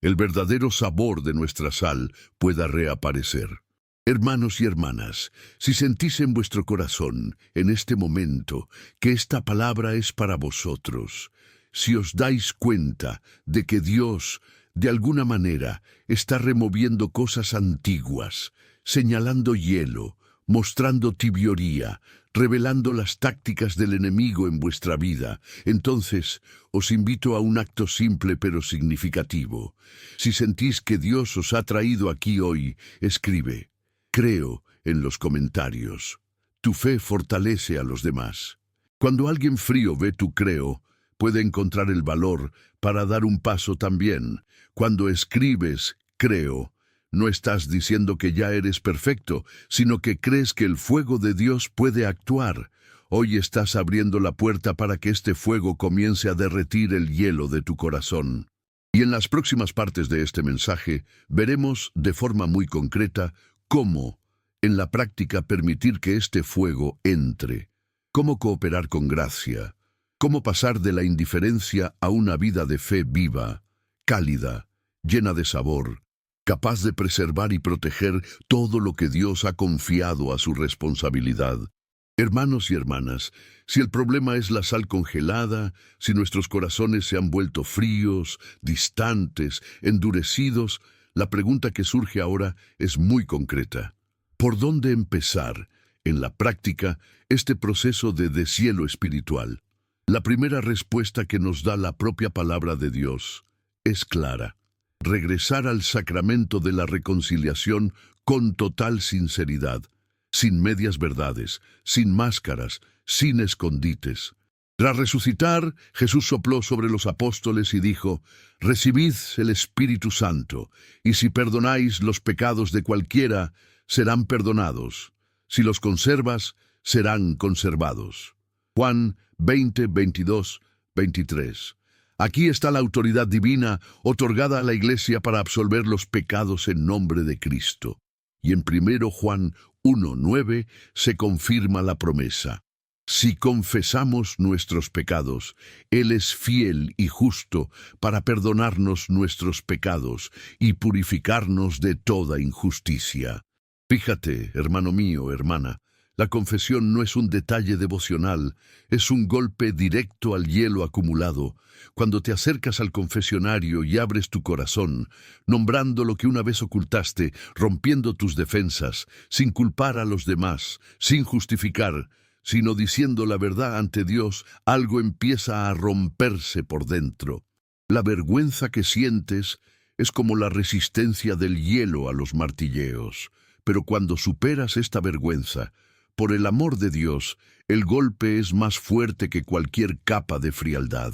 el verdadero sabor de nuestra sal pueda reaparecer. Hermanos y hermanas, si sentís en vuestro corazón, en este momento, que esta palabra es para vosotros, si os dais cuenta de que Dios, de alguna manera, está removiendo cosas antiguas, señalando hielo, mostrando tibioría, revelando las tácticas del enemigo en vuestra vida, entonces os invito a un acto simple pero significativo. Si sentís que Dios os ha traído aquí hoy, escribe: creo en los comentarios. Tu fe fortalece a los demás. Cuando alguien frío ve tu creo, puede encontrar el valor para dar un paso también. Cuando escribes creo, no estás diciendo que ya eres perfecto, sino que crees que el fuego de Dios puede actuar. Hoy estás abriendo la puerta para que este fuego comience a derretir el hielo de tu corazón. Y en las próximas partes de este mensaje veremos de forma muy concreta cómo, en la práctica, permitir que este fuego entre, cómo cooperar con gracia, cómo pasar de la indiferencia a una vida de fe viva, cálida, llena de sabor, capaz de preservar y proteger todo lo que Dios ha confiado a su responsabilidad. Hermanos y hermanas, si el problema es la sal congelada, si nuestros corazones se han vuelto fríos, distantes, endurecidos, la pregunta que surge ahora es muy concreta. ¿Por dónde empezar, en la práctica, este proceso de deshielo espiritual? La primera respuesta que nos da la propia palabra de Dios es clara: regresar al sacramento de la reconciliación con total sinceridad, sin medias verdades, sin máscaras, sin escondites. Tras resucitar, Jesús sopló sobre los apóstoles y dijo: recibid el Espíritu Santo, y si perdonáis los pecados de cualquiera, serán perdonados. Si los conservas, serán conservados. Juan 20, 22, 23. Aquí está la autoridad divina otorgada a la Iglesia para absolver los pecados en nombre de Cristo. Y en 1 Juan 1, 9 se confirma la promesa: si confesamos nuestros pecados, Él es fiel y justo para perdonarnos nuestros pecados y purificarnos de toda injusticia. Fíjate, hermano mío, hermana, la confesión no es un detalle devocional, es un golpe directo al hielo acumulado. Cuando te acercas al confesionario y abres tu corazón, nombrando lo que una vez ocultaste, rompiendo tus defensas, sin culpar a los demás, sin justificar, sino diciendo la verdad ante Dios, algo empieza a romperse por dentro. La vergüenza que sientes es como la resistencia del hielo a los martilleos, pero cuando superas esta vergüenza, por el amor de Dios, el golpe es más fuerte que cualquier capa de frialdad.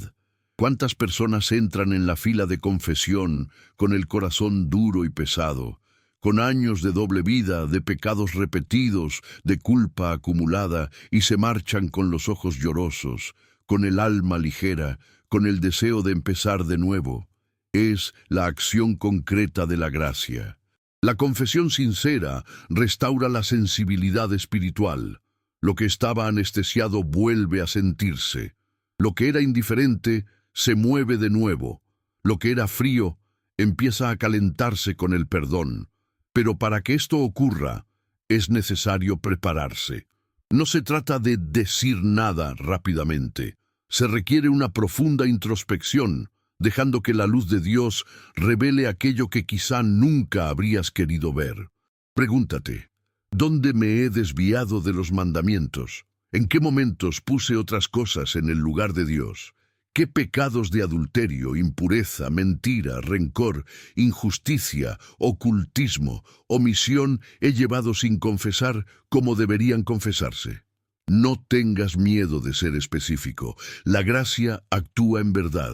¿Cuántas personas entran en la fila de confesión con el corazón duro y pesado, con años de doble vida, de pecados repetidos, de culpa acumulada, y se marchan con los ojos llorosos, con el alma ligera, con el deseo de empezar de nuevo? Es la acción concreta de la gracia. La confesión sincera restaura la sensibilidad espiritual. Lo que estaba anestesiado vuelve a sentirse. Lo que era indiferente se mueve de nuevo. Lo que era frío empieza a calentarse con el perdón. Pero para que esto ocurra, es necesario prepararse. No se trata de decir nada rápidamente. Se requiere una profunda introspección, dejando que la luz de Dios revele aquello que quizá nunca habrías querido ver. Pregúntate, ¿dónde me he desviado de los mandamientos? ¿En qué momentos puse otras cosas en el lugar de Dios? ¿Qué pecados de adulterio, impureza, mentira, rencor, injusticia, ocultismo, omisión he llevado sin confesar como deberían confesarse? No tengas miedo de ser específico. La gracia actúa en verdad.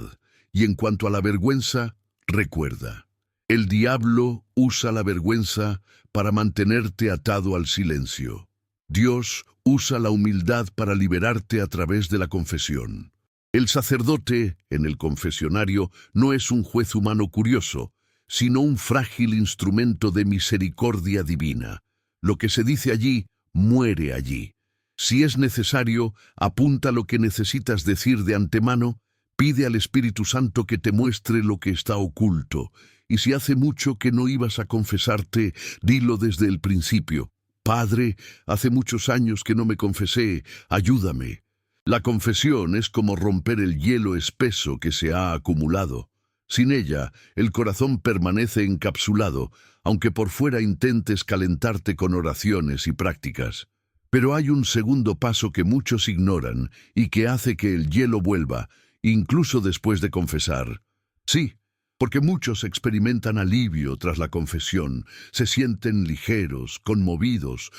Y en cuanto a la vergüenza, recuerda, el diablo usa la vergüenza para mantenerte atado al silencio. Dios usa la humildad para liberarte a través de la confesión. El sacerdote, en el confesionario, no es un juez humano curioso, sino un frágil instrumento de misericordia divina. Lo que se dice allí, muere allí. Si es necesario, apunta lo que necesitas decir de antemano. Pide al Espíritu Santo que te muestre lo que está oculto, y si hace mucho que no ibas a confesarte, dilo desde el principio. Padre, hace muchos años que no me confesé, ayúdame. La confesión es como romper el hielo espeso que se ha acumulado. Sin ella, el corazón permanece encapsulado, aunque por fuera intentes calentarte con oraciones y prácticas. Pero hay un segundo paso que muchos ignoran y que hace que el hielo vuelva, incluso después de confesar. Sí, porque muchos experimentan alivio tras la confesión, se sienten ligeros, conmovidos,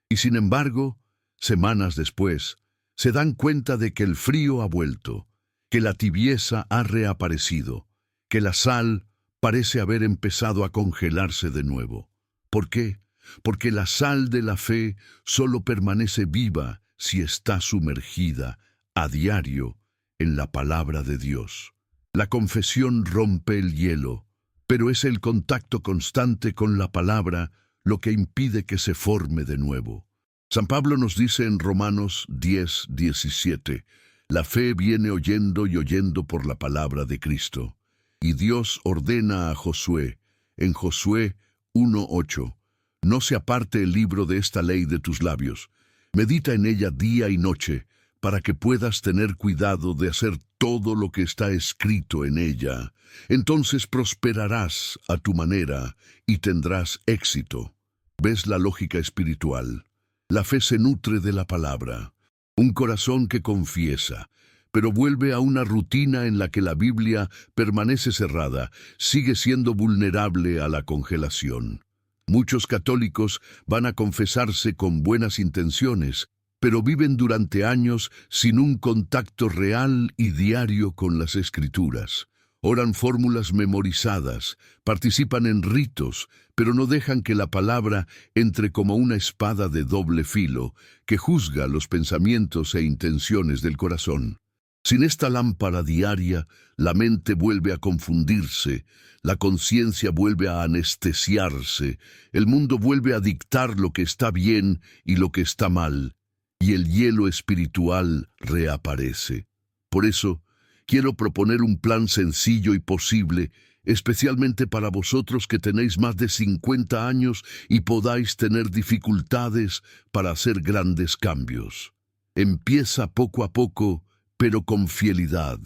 y sin embargo, semanas después, se dan cuenta de que el frío ha vuelto, que la tibieza ha reaparecido, que la sal parece haber empezado a congelarse de nuevo. ¿Por qué? Porque la sal de la fe solo permanece viva si está sumergida a diario en la palabra de Dios. La confesión rompe el hielo, pero es el contacto constante con la palabra lo que impide que se forme de nuevo. San Pablo nos dice en Romanos 10:17, la fe viene oyendo y oyendo por la palabra de Cristo. Y Dios ordena a Josué, en Josué 1:8, no se aparte el libro de esta ley de tus labios, medita en ella día y noche, para que puedas tener cuidado de hacer todo lo que está escrito en ella. Entonces prosperarás a tu manera y tendrás éxito. ¿Ves la lógica espiritual? La fe se nutre de la palabra. Un corazón que confiesa, pero vuelve a una rutina en la que la Biblia permanece cerrada, sigue siendo vulnerable a la congelación. Muchos católicos van a confesarse con buenas intenciones, pero viven durante años sin un contacto real y diario con las Escrituras. Oran fórmulas memorizadas, participan en ritos, pero no dejan que la palabra entre como una espada de doble filo que juzga los pensamientos e intenciones del corazón. Sin esta lámpara diaria, la mente vuelve a confundirse, la conciencia vuelve a anestesiarse, el mundo vuelve a dictar lo que está bien y lo que está mal, y el hielo espiritual reaparece. Por eso, quiero proponer un plan sencillo y posible, especialmente para vosotros que tenéis más de 50 años y podáis tener dificultades para hacer grandes cambios. Empieza poco a poco, pero con fidelidad.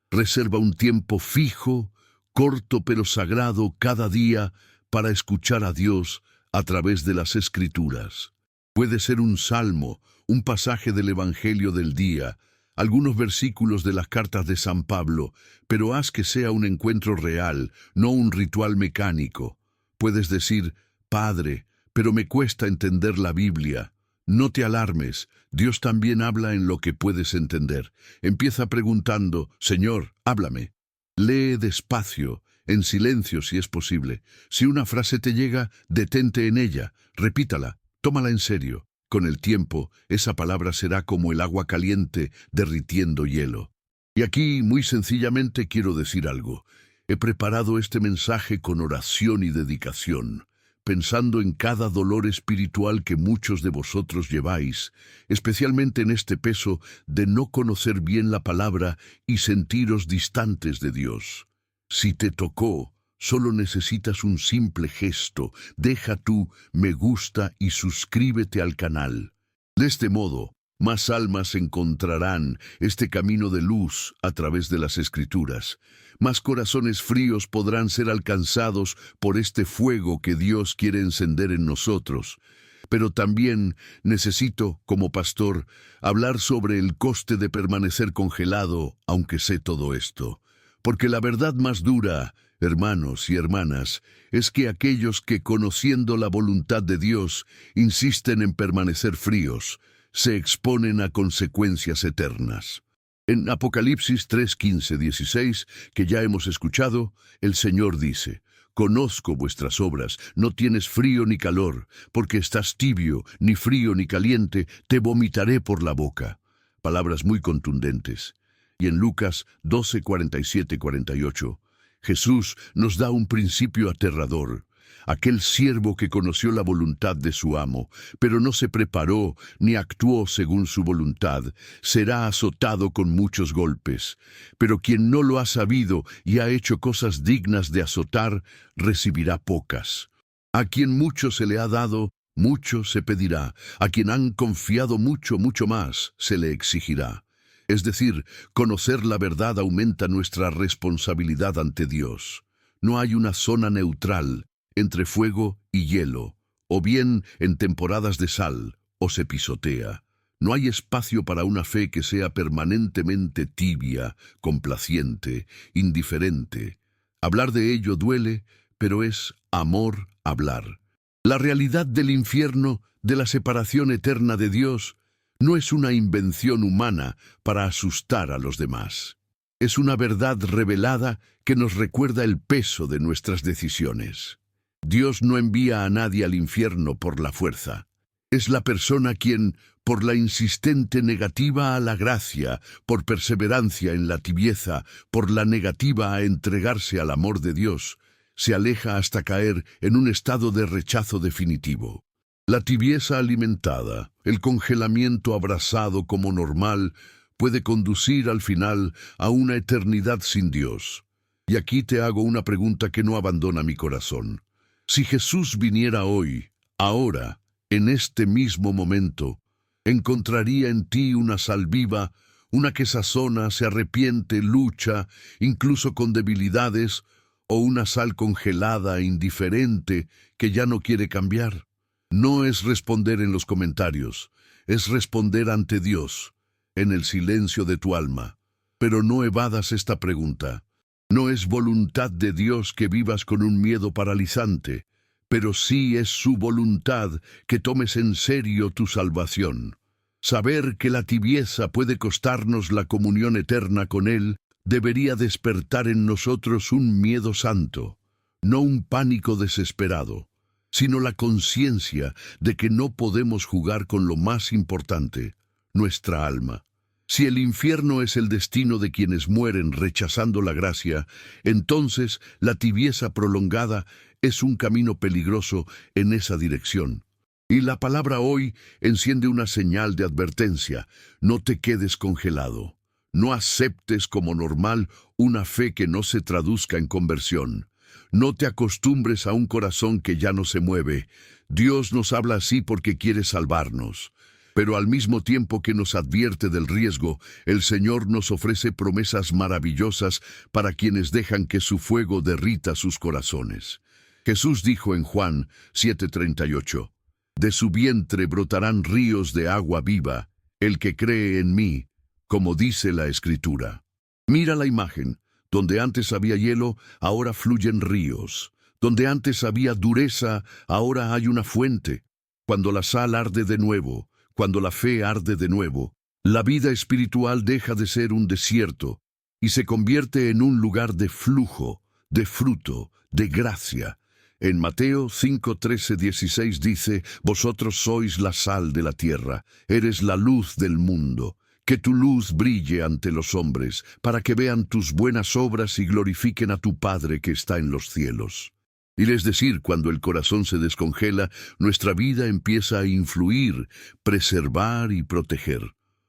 Reserva un tiempo fijo, corto pero sagrado cada día para escuchar a Dios a través de las Escrituras. Puede ser un salmo, un pasaje del Evangelio del día, algunos versículos de las cartas de San Pablo, pero haz que sea un encuentro real, no un ritual mecánico. Puedes decir, Padre, pero me cuesta entender la Biblia. No te alarmes, Dios también habla en lo que puedes entender. Empieza preguntando, Señor, háblame. Lee despacio, en silencio si es posible. Si una frase te llega, detente en ella, repítala, tómala en serio. Con el tiempo, esa palabra será como el agua caliente derritiendo hielo. Y aquí, muy sencillamente, quiero decir algo. He preparado este mensaje con oración y dedicación, pensando en cada dolor espiritual que muchos de vosotros lleváis, especialmente en este peso de no conocer bien la palabra y sentiros distantes de Dios. Si te tocó, solo necesitas un simple gesto. Deja tu me gusta y suscríbete al canal. De este modo, más almas encontrarán este camino de luz a través de las Escrituras. Más corazones fríos podrán ser alcanzados por este fuego que Dios quiere encender en nosotros. Pero también necesito, como pastor, hablar sobre el coste de permanecer congelado, aunque sé todo esto. Porque la verdad más dura, hermanos y hermanas, es que aquellos que, conociendo la voluntad de Dios, insisten en permanecer fríos, se exponen a consecuencias eternas. En Apocalipsis 3, 15, 16, que ya hemos escuchado, el Señor dice, «Conozco vuestras obras, no tienes frío ni calor, porque estás tibio, ni frío ni caliente, te vomitaré por la boca». Palabras muy contundentes. Y en Lucas 12, 47, 48, Jesús nos da un principio aterrador. Aquel siervo que conoció la voluntad de su amo, pero no se preparó ni actuó según su voluntad, será azotado con muchos golpes. Pero quien no lo ha sabido y ha hecho cosas dignas de azotar, recibirá pocas. A quien mucho se le ha dado, mucho se pedirá. A quien han confiado mucho, mucho más, se le exigirá. Es decir, conocer la verdad aumenta nuestra responsabilidad ante Dios. No hay una zona neutral entre fuego y hielo, o bien en temporadas de sal, o se pisotea. No hay espacio para una fe que sea permanentemente tibia, complaciente, indiferente. Hablar de ello duele, pero es amor hablar. La realidad del infierno, de la separación eterna de Dios, no es una invención humana para asustar a los demás. Es una verdad revelada que nos recuerda el peso de nuestras decisiones. Dios no envía a nadie al infierno por la fuerza. Es la persona quien, por la insistente negativa a la gracia, por perseverancia en la tibieza, por la negativa a entregarse al amor de Dios, se aleja hasta caer en un estado de rechazo definitivo. La tibieza alimentada, el congelamiento abrazado como normal, puede conducir al final a una eternidad sin Dios. Y aquí te hago una pregunta que no abandona mi corazón. Si Jesús viniera hoy, ahora, en este mismo momento, ¿encontraría en ti una sal viva, una que sazona, se arrepiente, lucha, incluso con debilidades, o una sal congelada, indiferente, que ya no quiere cambiar? No es responder en los comentarios, es responder ante Dios, en el silencio de tu alma. Pero no evadas esta pregunta. No es voluntad de Dios que vivas con un miedo paralizante, pero sí es su voluntad que tomes en serio tu salvación. Saber que la tibieza puede costarnos la comunión eterna con Él debería despertar en nosotros un miedo santo, no un pánico desesperado, sino la conciencia de que no podemos jugar con lo más importante, nuestra alma. Si el infierno es el destino de quienes mueren rechazando la gracia, entonces la tibieza prolongada es un camino peligroso en esa dirección. Y la palabra hoy enciende una señal de advertencia. No te quedes congelado. No aceptes como normal una fe que no se traduzca en conversión. No te acostumbres a un corazón que ya no se mueve. Dios nos habla así porque quiere salvarnos. Pero al mismo tiempo que nos advierte del riesgo, el Señor nos ofrece promesas maravillosas para quienes dejan que su fuego derrita sus corazones. Jesús dijo en Juan 7:38, «De su vientre brotarán ríos de agua viva, el que cree en mí, como dice la Escritura». Mira la imagen, donde antes había hielo, ahora fluyen ríos. Donde antes había dureza, ahora hay una fuente. Cuando la sal arde de nuevo, cuando la fe arde de nuevo, la vida espiritual deja de ser un desierto y se convierte en un lugar de flujo, de fruto, de gracia. En Mateo 5, 13, 16 dice: Vosotros sois la sal de la tierra, eres la luz del mundo. Que tu luz brille ante los hombres, para que vean tus buenas obras y glorifiquen a tu Padre que está en los cielos. Y es decir, cuando el corazón se descongela, nuestra vida empieza a influir, preservar y proteger.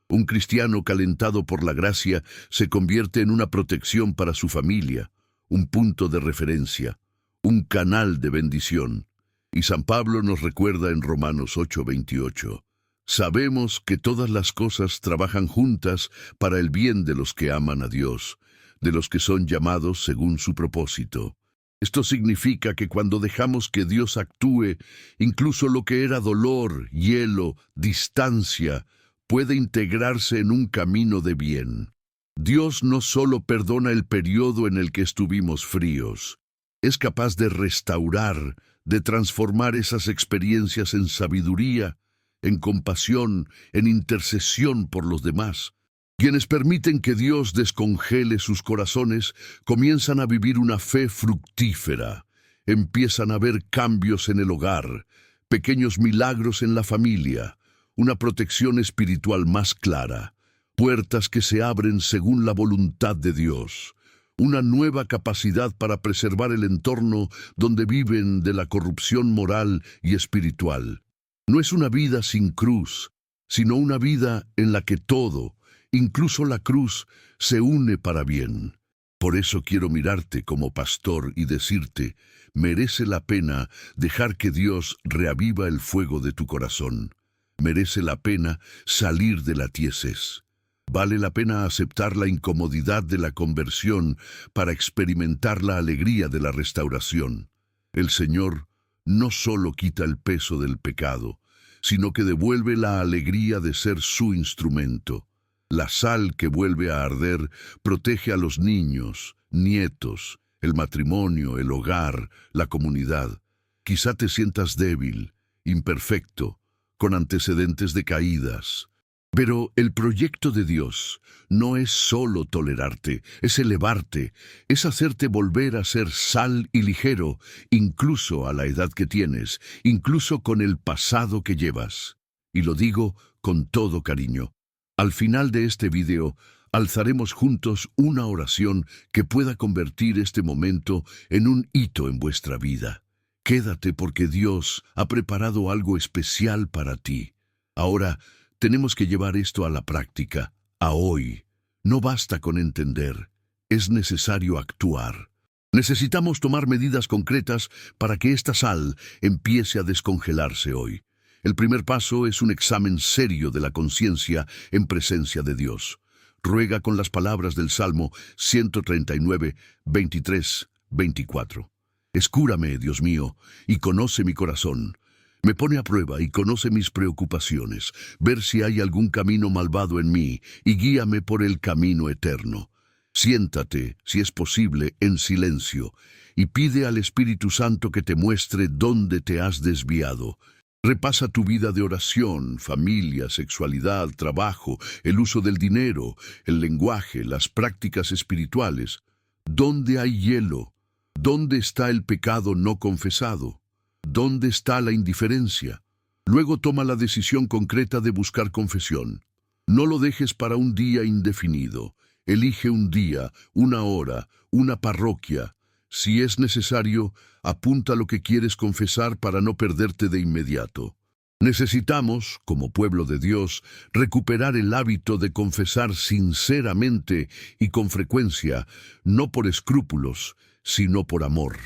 Un cristiano calentado por la gracia se convierte en una protección para su familia, un punto de referencia, un canal de bendición. Y San Pablo nos recuerda en Romanos 8:28. Sabemos que todas las cosas trabajan juntas para el bien de los que aman a Dios, de los que son llamados según su propósito. Esto significa que cuando dejamos que Dios actúe, incluso lo que era dolor, hielo, distancia, puede integrarse en un camino de bien. Dios no solo perdona el periodo en el que estuvimos fríos, es capaz de restaurar, de transformar esas experiencias en sabiduría, en compasión, en intercesión por los demás. Quienes permiten que Dios descongele sus corazones comienzan a vivir una fe fructífera. Empiezan a ver cambios en el hogar, pequeños milagros en la familia, una protección espiritual más clara, puertas que se abren según la voluntad de Dios, una nueva capacidad para preservar el entorno donde viven de la corrupción moral y espiritual. No es una vida sin cruz, sino una vida en la que todo, incluso la cruz, se une para bien. Por eso quiero mirarte como pastor y decirte: merece la pena dejar que Dios reaviva el fuego de tu corazón. Merece la pena salir de la tiesez. Vale la pena aceptar la incomodidad de la conversión para experimentar la alegría de la restauración. El Señor no solo quita el peso del pecado, sino que devuelve la alegría de ser su instrumento. La sal que vuelve a arder protege a los niños, nietos, el matrimonio, el hogar, la comunidad. Quizá te sientas débil, imperfecto, con antecedentes de caídas. Pero el proyecto de Dios no es solo tolerarte, es elevarte, es hacerte volver a ser sal y ligero, incluso a la edad que tienes, incluso con el pasado que llevas. Y lo digo con todo cariño. Al final de este video, alzaremos juntos una oración que pueda convertir este momento en un hito en vuestra vida. Quédate porque Dios ha preparado algo especial para ti. Ahora, tenemos que llevar esto a la práctica, a hoy. No basta con entender, es necesario actuar. Necesitamos tomar medidas concretas para que esta sal empiece a descongelarse hoy. El primer paso es un examen serio de la conciencia en presencia de Dios. Ruega con las palabras del Salmo 139, 23, 24. Escúrame, Dios mío, y conoce mi corazón. Me pone a prueba y conoce mis preocupaciones, ver si hay algún camino malvado en mí, y guíame por el camino eterno. Siéntate, si es posible, en silencio, y pide al Espíritu Santo que te muestre dónde te has desviado. Repasa tu vida de oración, familia, sexualidad, trabajo, el uso del dinero, el lenguaje, las prácticas espirituales. ¿Dónde hay hielo? ¿Dónde está el pecado no confesado? ¿Dónde está la indiferencia? Luego toma la decisión concreta de buscar confesión. No lo dejes para un día indefinido. Elige un día, una hora, una parroquia. Si es necesario, apunta lo que quieres confesar para no perderte de inmediato. Necesitamos, como pueblo de Dios, recuperar el hábito de confesar sinceramente y con frecuencia, no por escrúpulos, sino por amor.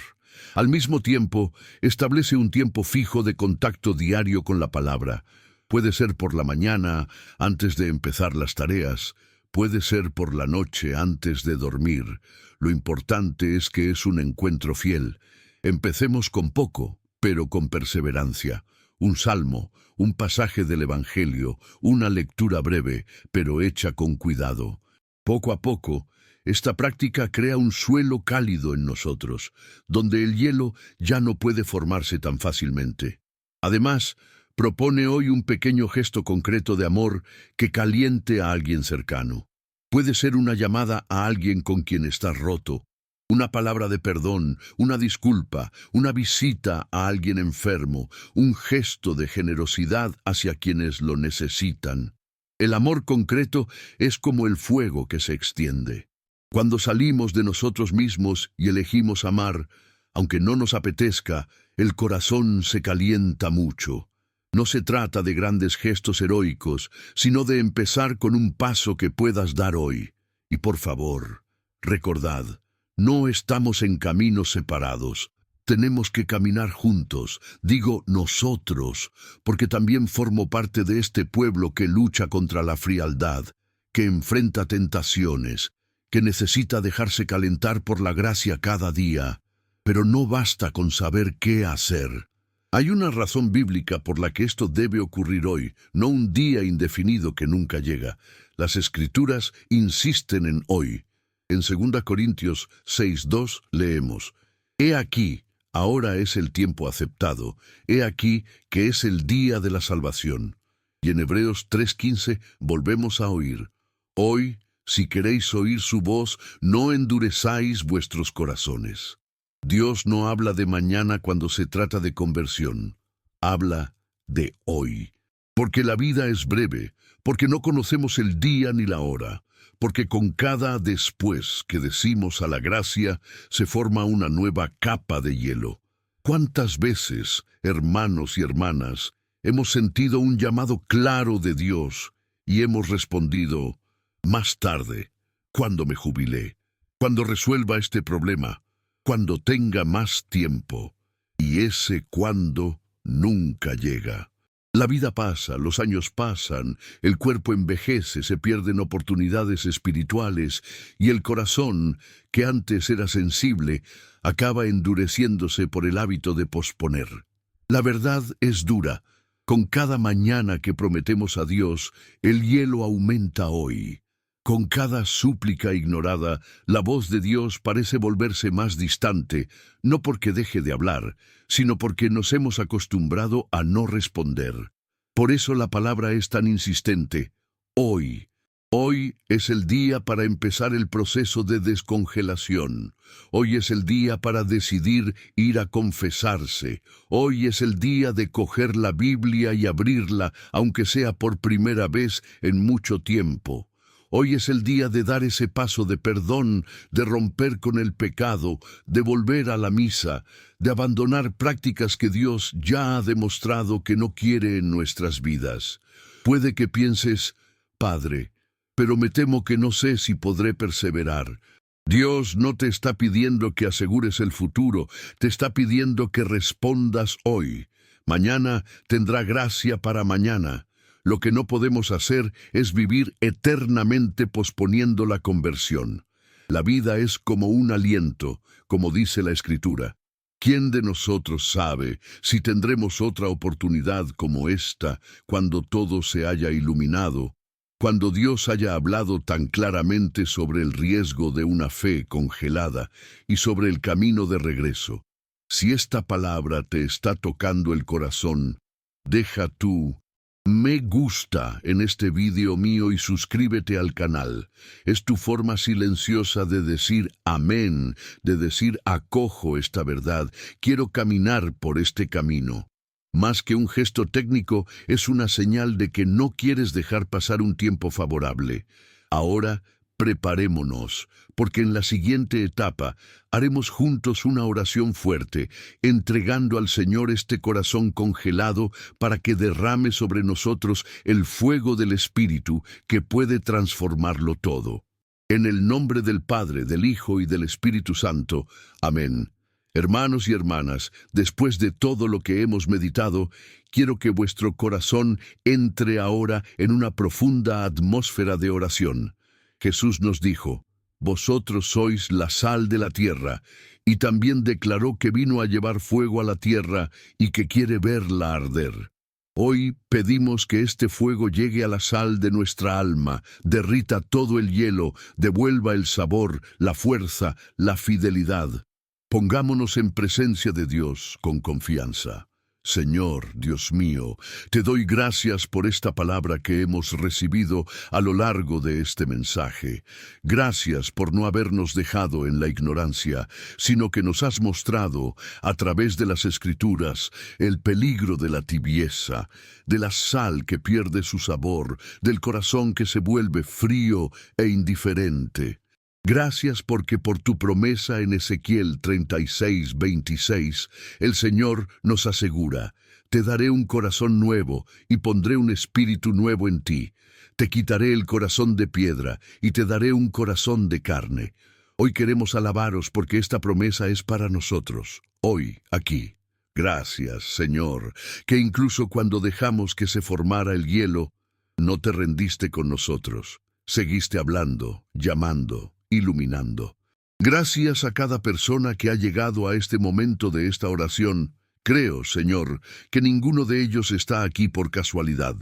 Al mismo tiempo, establece un tiempo fijo de contacto diario con la palabra. Puede ser por la mañana, antes de empezar las tareas. Puede ser por la noche, antes de dormir. Lo importante es que es un encuentro fiel. Empecemos con poco, pero con perseverancia. Un salmo, un pasaje del Evangelio, una lectura breve, pero hecha con cuidado. Poco a poco, Esta práctica crea un suelo cálido en nosotros, donde el hielo ya no puede formarse tan fácilmente. Además, propone hoy un pequeño gesto concreto de amor que caliente a alguien cercano. Puede ser una llamada a alguien con quien estás roto, una palabra de perdón, una disculpa, una visita a alguien enfermo, un gesto de generosidad hacia quienes lo necesitan. El amor concreto es como el fuego que se extiende. Cuando salimos de nosotros mismos y elegimos amar, aunque no nos apetezca, el corazón se calienta mucho. No se trata de grandes gestos heroicos, sino de empezar con un paso que puedas dar hoy. Y por favor, recordad, no estamos en caminos separados. Tenemos que caminar juntos, digo nosotros, porque también formo parte de este pueblo que lucha contra la frialdad, que enfrenta tentaciones, que necesita dejarse calentar por la gracia cada día. Pero no basta con saber qué hacer. Hay una razón bíblica por la que esto debe ocurrir hoy, no un día indefinido que nunca llega. Las Escrituras insisten en hoy. En 2 Corintios 6:2 leemos: He aquí, ahora es el tiempo aceptado, he aquí que es el día de la salvación. Y en Hebreos 3:15 volvemos a oír: Hoy, si queréis oír su voz, no endurezáis vuestros corazones. Dios no habla de mañana cuando se trata de conversión, habla de hoy. Porque la vida es breve, porque no conocemos el día ni la hora, porque con cada después que decimos a la gracia se forma una nueva capa de hielo. ¿Cuántas veces, hermanos y hermanas, hemos sentido un llamado claro de Dios y hemos respondido: más tarde, cuando me jubilé, cuando resuelva este problema, cuando tenga más tiempo? Y ese cuando nunca llega. La vida pasa, los años pasan, el cuerpo envejece, se pierden oportunidades espirituales y el corazón, que antes era sensible, acaba endureciéndose por el hábito de posponer. La verdad es dura. Con cada mañana que prometemos a Dios, el hielo aumenta hoy. Con cada súplica ignorada, la voz de Dios parece volverse más distante, no porque deje de hablar, sino porque nos hemos acostumbrado a no responder. Por eso la palabra es tan insistente: hoy. Hoy es el día para empezar el proceso de descongelación. Hoy es el día para decidir ir a confesarse. Hoy es el día de coger la Biblia y abrirla, aunque sea por primera vez en mucho tiempo. Hoy es el día de dar ese paso de perdón, de romper con el pecado, de volver a la misa, de abandonar prácticas que Dios ya ha demostrado que no quiere en nuestras vidas. Puede que pienses: Padre, pero me temo que no sé si podré perseverar. Dios no te está pidiendo que asegures el futuro, te está pidiendo que respondas hoy. Mañana tendrá gracia para mañana. Lo que no podemos hacer es vivir eternamente posponiendo la conversión. La vida es como un aliento, como dice la Escritura. ¿Quién de nosotros sabe si tendremos otra oportunidad como esta cuando todo se haya iluminado? Cuando Dios haya hablado tan claramente sobre el riesgo de una fe congelada y sobre el camino de regreso. Si esta palabra te está tocando el corazón, deja tú me gusta en este vídeo mío y suscríbete al canal. Es tu forma silenciosa de decir amén, de decir acojo esta verdad, quiero caminar por este camino. Más que un gesto técnico, es una señal de que no quieres dejar pasar un tiempo favorable. Ahora, preparémonos, porque en la siguiente etapa haremos juntos una oración fuerte, entregando al Señor este corazón congelado para que derrame sobre nosotros el fuego del Espíritu que puede transformarlo todo. En el nombre del Padre, del Hijo y del Espíritu Santo. Amén. Hermanos y hermanas, después de todo lo que hemos meditado, quiero que vuestro corazón entre ahora en una profunda atmósfera de oración. Jesús nos dijo: vosotros sois la sal de la tierra, y también declaró que vino a llevar fuego a la tierra y que quiere verla arder. Hoy pedimos que este fuego llegue a la sal de nuestra alma, derrita todo el hielo, devuelva el sabor, la fuerza, la fidelidad. Pongámonos en presencia de Dios con confianza. Señor, Dios mío, te doy gracias por esta palabra que hemos recibido a lo largo de este mensaje. Gracias por no habernos dejado en la ignorancia, sino que nos has mostrado, a través de las Escrituras, el peligro de la tibieza, de la sal que pierde su sabor, del corazón que se vuelve frío e indiferente. Gracias porque por tu promesa en Ezequiel 36:26, el Señor nos asegura: te daré un corazón nuevo y pondré un espíritu nuevo en ti. Te quitaré el corazón de piedra y te daré un corazón de carne. Hoy queremos alabaros porque esta promesa es para nosotros, hoy, aquí. Gracias, Señor, que incluso cuando dejamos que se formara el hielo, no te rendiste con nosotros. Seguiste hablando, llamando, iluminando. Gracias a cada persona que ha llegado a este momento de esta oración. Creo, Señor, que ninguno de ellos está aquí por casualidad.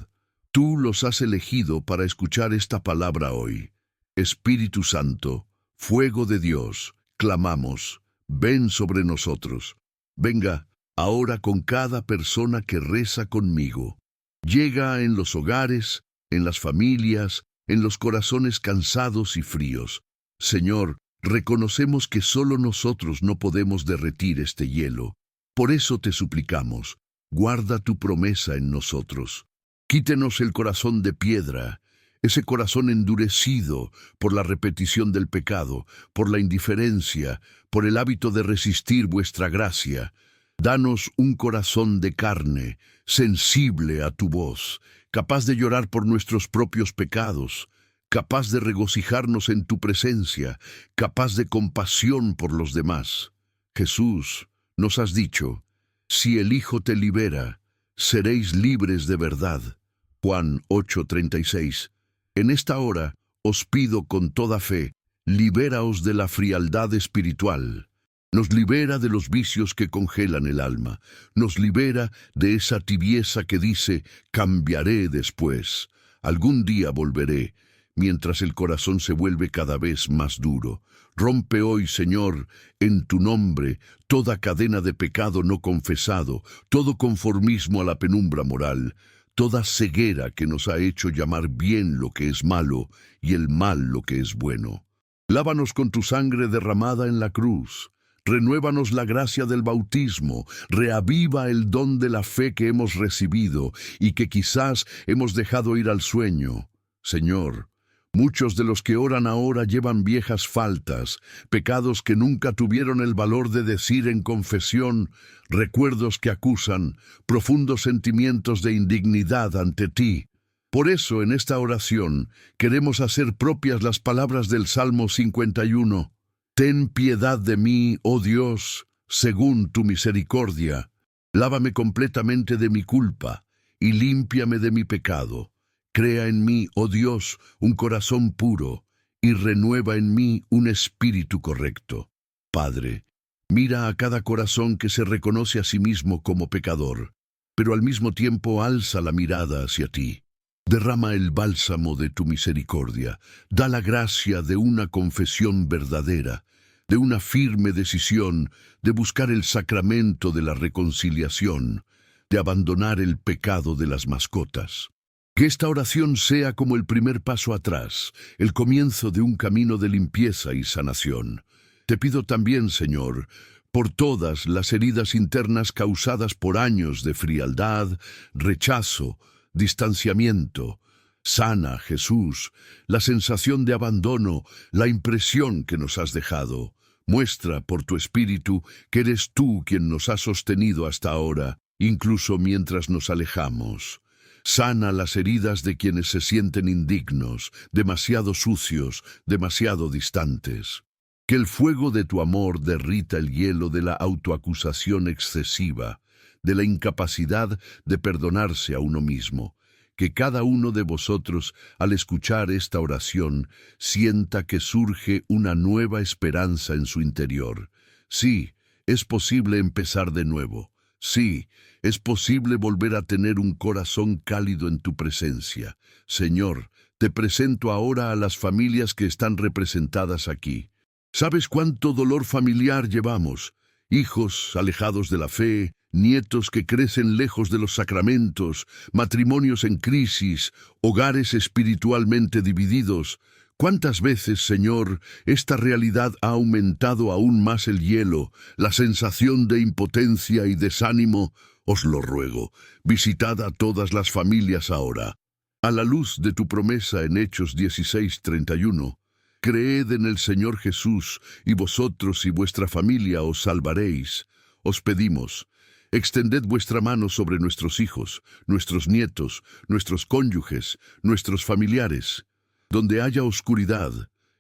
Tú los has elegido para escuchar esta palabra hoy. Espíritu Santo, fuego de Dios, clamamos, ven sobre nosotros. Venga, ahora con cada persona que reza conmigo. Llega en los hogares, en las familias, en los corazones cansados y fríos. Señor, reconocemos que solo nosotros no podemos derretir este hielo. Por eso te suplicamos, guarda tu promesa en nosotros. Quítenos el corazón de piedra, ese corazón endurecido por la repetición del pecado, por la indiferencia, por el hábito de resistir vuestra gracia. Danos un corazón de carne, sensible a tu voz, capaz de llorar por nuestros propios pecados, capaz de regocijarnos en tu presencia, capaz de compasión por los demás. Jesús, nos has dicho, si el Hijo te libera, seréis libres de verdad. Juan 8:36. En esta hora os pido con toda fe, libéraos de la frialdad espiritual. Nos libera de los vicios que congelan el alma. Nos libera de esa tibieza que dice, cambiaré después, algún día volveré, mientras el corazón se vuelve cada vez más duro. Rompe hoy, Señor, en tu nombre, toda cadena de pecado no confesado, todo conformismo a la penumbra moral, toda ceguera que nos ha hecho llamar bien lo que es malo y el mal lo que es bueno. Lávanos con tu sangre derramada en la cruz. Renuévanos la gracia del bautismo, reaviva el don de la fe que hemos recibido y que quizás hemos dejado ir al sueño. Señor, muchos de los que oran ahora llevan viejas faltas, pecados que nunca tuvieron el valor de decir en confesión, recuerdos que acusan, profundos sentimientos de indignidad ante ti. Por eso, en esta oración, queremos hacer propias las palabras del Salmo 51. Ten piedad de mí, oh Dios, según tu misericordia. Lávame completamente de mi culpa y límpiame de mi pecado. Crea en mí, oh Dios, un corazón puro y renueva en mí un espíritu correcto. Padre, mira a cada corazón que se reconoce a sí mismo como pecador, pero al mismo tiempo alza la mirada hacia ti. Derrama el bálsamo de tu misericordia, da la gracia de una confesión verdadera, de una firme decisión de buscar el sacramento de la reconciliación, de abandonar el pecado de las mascotas. Que esta oración sea como el primer paso atrás, el comienzo de un camino de limpieza y sanación. Te pido también, Señor, por todas las heridas internas causadas por años de frialdad, rechazo, distanciamiento. Sana, Jesús, la sensación de abandono, la impresión que nos has dejado. Muestra por tu Espíritu que eres tú quien nos ha sostenido hasta ahora, incluso mientras nos alejamos. Sana las heridas de quienes se sienten indignos, demasiado sucios, demasiado distantes. Que el fuego de tu amor derrita el hielo de la autoacusación excesiva, de la incapacidad de perdonarse a uno mismo. Que cada uno de vosotros, al escuchar esta oración, sienta que surge una nueva esperanza en su interior. Sí, es posible empezar de nuevo. Sí, es posible volver a tener un corazón cálido en tu presencia. Señor, te presento ahora a las familias que están representadas aquí. ¿Sabes cuánto dolor familiar llevamos? Hijos alejados de la fe, nietos que crecen lejos de los sacramentos, matrimonios en crisis, hogares espiritualmente divididos. ¿Cuántas veces, Señor, esta realidad ha aumentado aún más el hielo, la sensación de impotencia y desánimo? Os lo ruego, visitad a todas las familias ahora. A la luz de tu promesa en Hechos 16:31, creed en el Señor Jesús, y vosotros y vuestra familia os salvaréis. Os pedimos, extended vuestra mano sobre nuestros hijos, nuestros nietos, nuestros cónyuges, nuestros familiares. Donde haya oscuridad,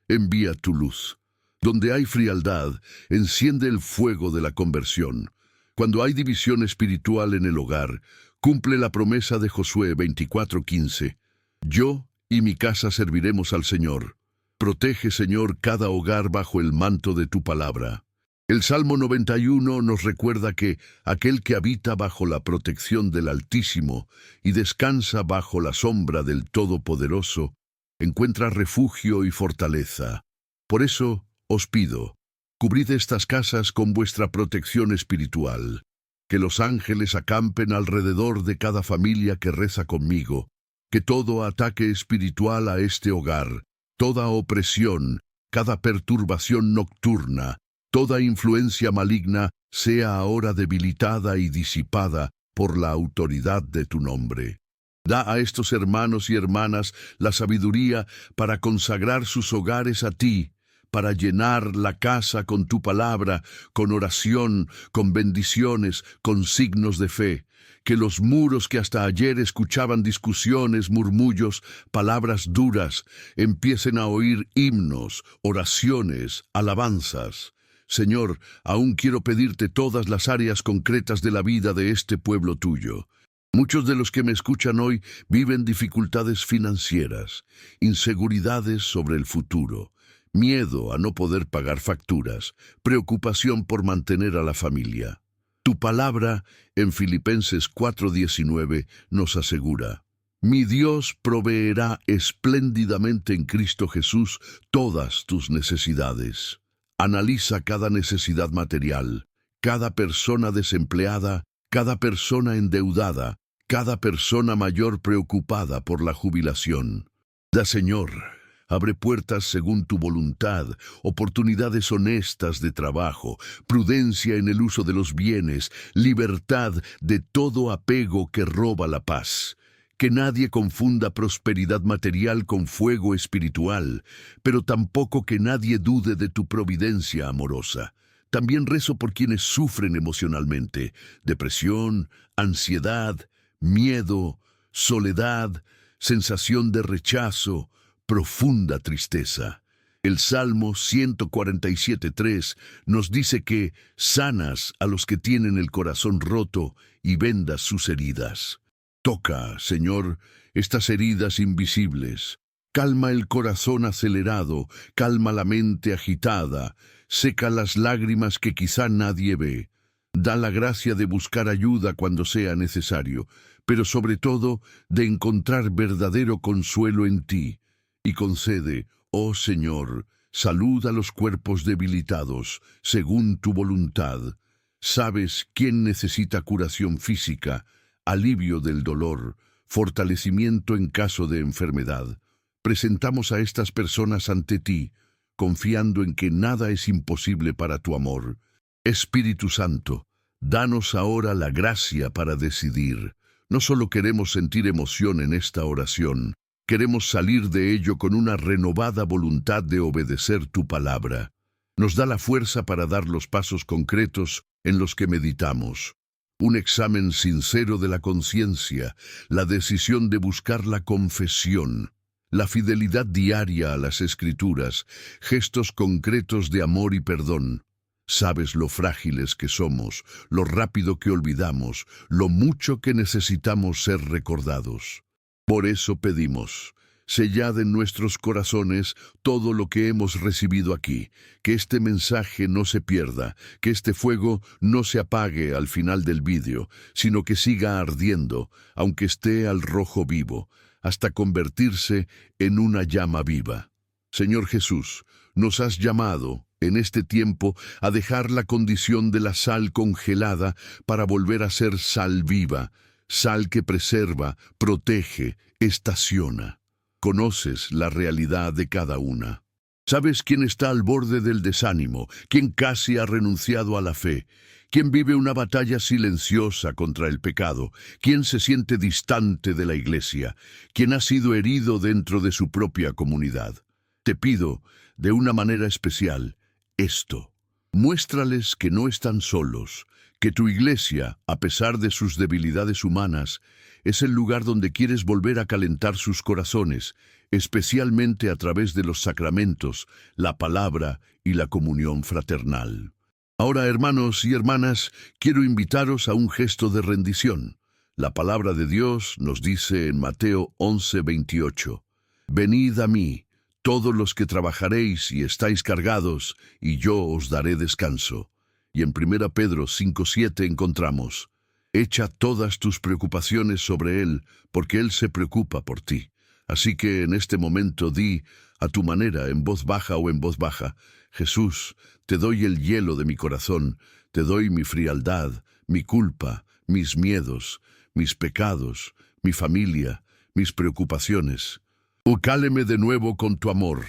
envía tu luz. Donde hay frialdad, enciende el fuego de la conversión. Cuando hay división espiritual en el hogar, cumple la promesa de Josué 24:15. Yo y mi casa serviremos al Señor. Protege, Señor, cada hogar bajo el manto de tu palabra. El Salmo 91 nos recuerda que aquel que habita bajo la protección del Altísimo y descansa bajo la sombra del Todopoderoso, encuentra refugio y fortaleza. Por eso os pido, cubrid estas casas con vuestra protección espiritual, que los ángeles acampen alrededor de cada familia que reza conmigo, que todo ataque espiritual a este hogar, toda opresión, cada perturbación nocturna, toda influencia maligna sea ahora debilitada y disipada por la autoridad de tu nombre. Da a estos hermanos y hermanas la sabiduría para consagrar sus hogares a ti, para llenar la casa con tu palabra, con oración, con bendiciones, con signos de fe. Que los muros que hasta ayer escuchaban discusiones, murmullos, palabras duras, empiecen a oír himnos, oraciones, alabanzas. Señor, aún quiero pedirte todas las áreas concretas de la vida de este pueblo tuyo. Muchos de los que me escuchan hoy viven dificultades financieras, inseguridades sobre el futuro, miedo a no poder pagar facturas, preocupación por mantener a la familia. Tu palabra en Filipenses 4:19 nos asegura: mi Dios proveerá espléndidamente en Cristo Jesús todas tus necesidades. Analiza cada necesidad material, cada persona desempleada, cada persona endeudada, cada persona mayor preocupada por la jubilación. Da, Señor, abre puertas según tu voluntad, oportunidades honestas de trabajo, prudencia en el uso de los bienes, libertad de todo apego que roba la paz. Que nadie confunda prosperidad material con fuego espiritual, pero tampoco que nadie dude de tu providencia amorosa. También rezo por quienes sufren emocionalmente: depresión, ansiedad, miedo, soledad, sensación de rechazo, profunda tristeza. El Salmo 147:3 nos dice que sanas a los que tienen el corazón roto y vendas sus heridas. Toca, Señor, estas heridas invisibles. Calma el corazón acelerado, calma la mente agitada, seca las lágrimas que quizá nadie ve. Da la gracia de buscar ayuda cuando sea necesario, pero sobre todo de encontrar verdadero consuelo en ti. Y concede, oh Señor, salud a los cuerpos debilitados, según tu voluntad. Sabes quién necesita curación física, alivio del dolor, fortalecimiento en caso de enfermedad. Presentamos a estas personas ante ti, confiando en que nada es imposible para tu amor. Espíritu Santo, danos ahora la gracia para decidir. No solo queremos sentir emoción en esta oración, queremos salir de ello con una renovada voluntad de obedecer tu palabra. Nos da la fuerza para dar los pasos concretos en los que meditamos. Un examen sincero de la conciencia, la decisión de buscar la confesión, la fidelidad diaria a las Escrituras, gestos concretos de amor y perdón. Sabes lo frágiles que somos, lo rápido que olvidamos, lo mucho que necesitamos ser recordados. Por eso pedimos, Sellad en nuestros corazones todo lo que hemos recibido aquí, que este mensaje no se pierda, que este fuego no se apague al final del vídeo, sino que siga ardiendo, aunque esté al rojo vivo, hasta convertirse en una llama viva. Señor Jesús, nos has llamado en este tiempo a dejar la condición de la sal congelada para volver a ser sal viva, sal que preserva, protege, estaciona. Conoces la realidad de cada una. Sabes quién está al borde del desánimo, quién casi ha renunciado a la fe, quién vive una batalla silenciosa contra el pecado, quién se siente distante de la iglesia, quién ha sido herido dentro de su propia comunidad. Te pido, de una manera especial, esto. Muéstrales que no están solos, que tu iglesia, a pesar de sus debilidades humanas, es el lugar donde quieres volver a calentar sus corazones, especialmente a través de los sacramentos, la palabra y la comunión fraternal. Ahora, hermanos y hermanas, quiero invitaros a un gesto de rendición. La palabra de Dios nos dice en Mateo 11:28, «Venid a mí, todos los que trabajaréis y estáis cargados, y yo os daré descanso». Y en 1 Pedro 5:7 encontramos, «Echa todas tus preocupaciones sobre Él, porque Él se preocupa por ti». Así que en este momento di, a tu manera, en voz baja o en voz baja, «Jesús, te doy el hielo de mi corazón, te doy mi frialdad, mi culpa, mis miedos, mis pecados, mi familia, mis preocupaciones. Cáleme de nuevo con tu amor».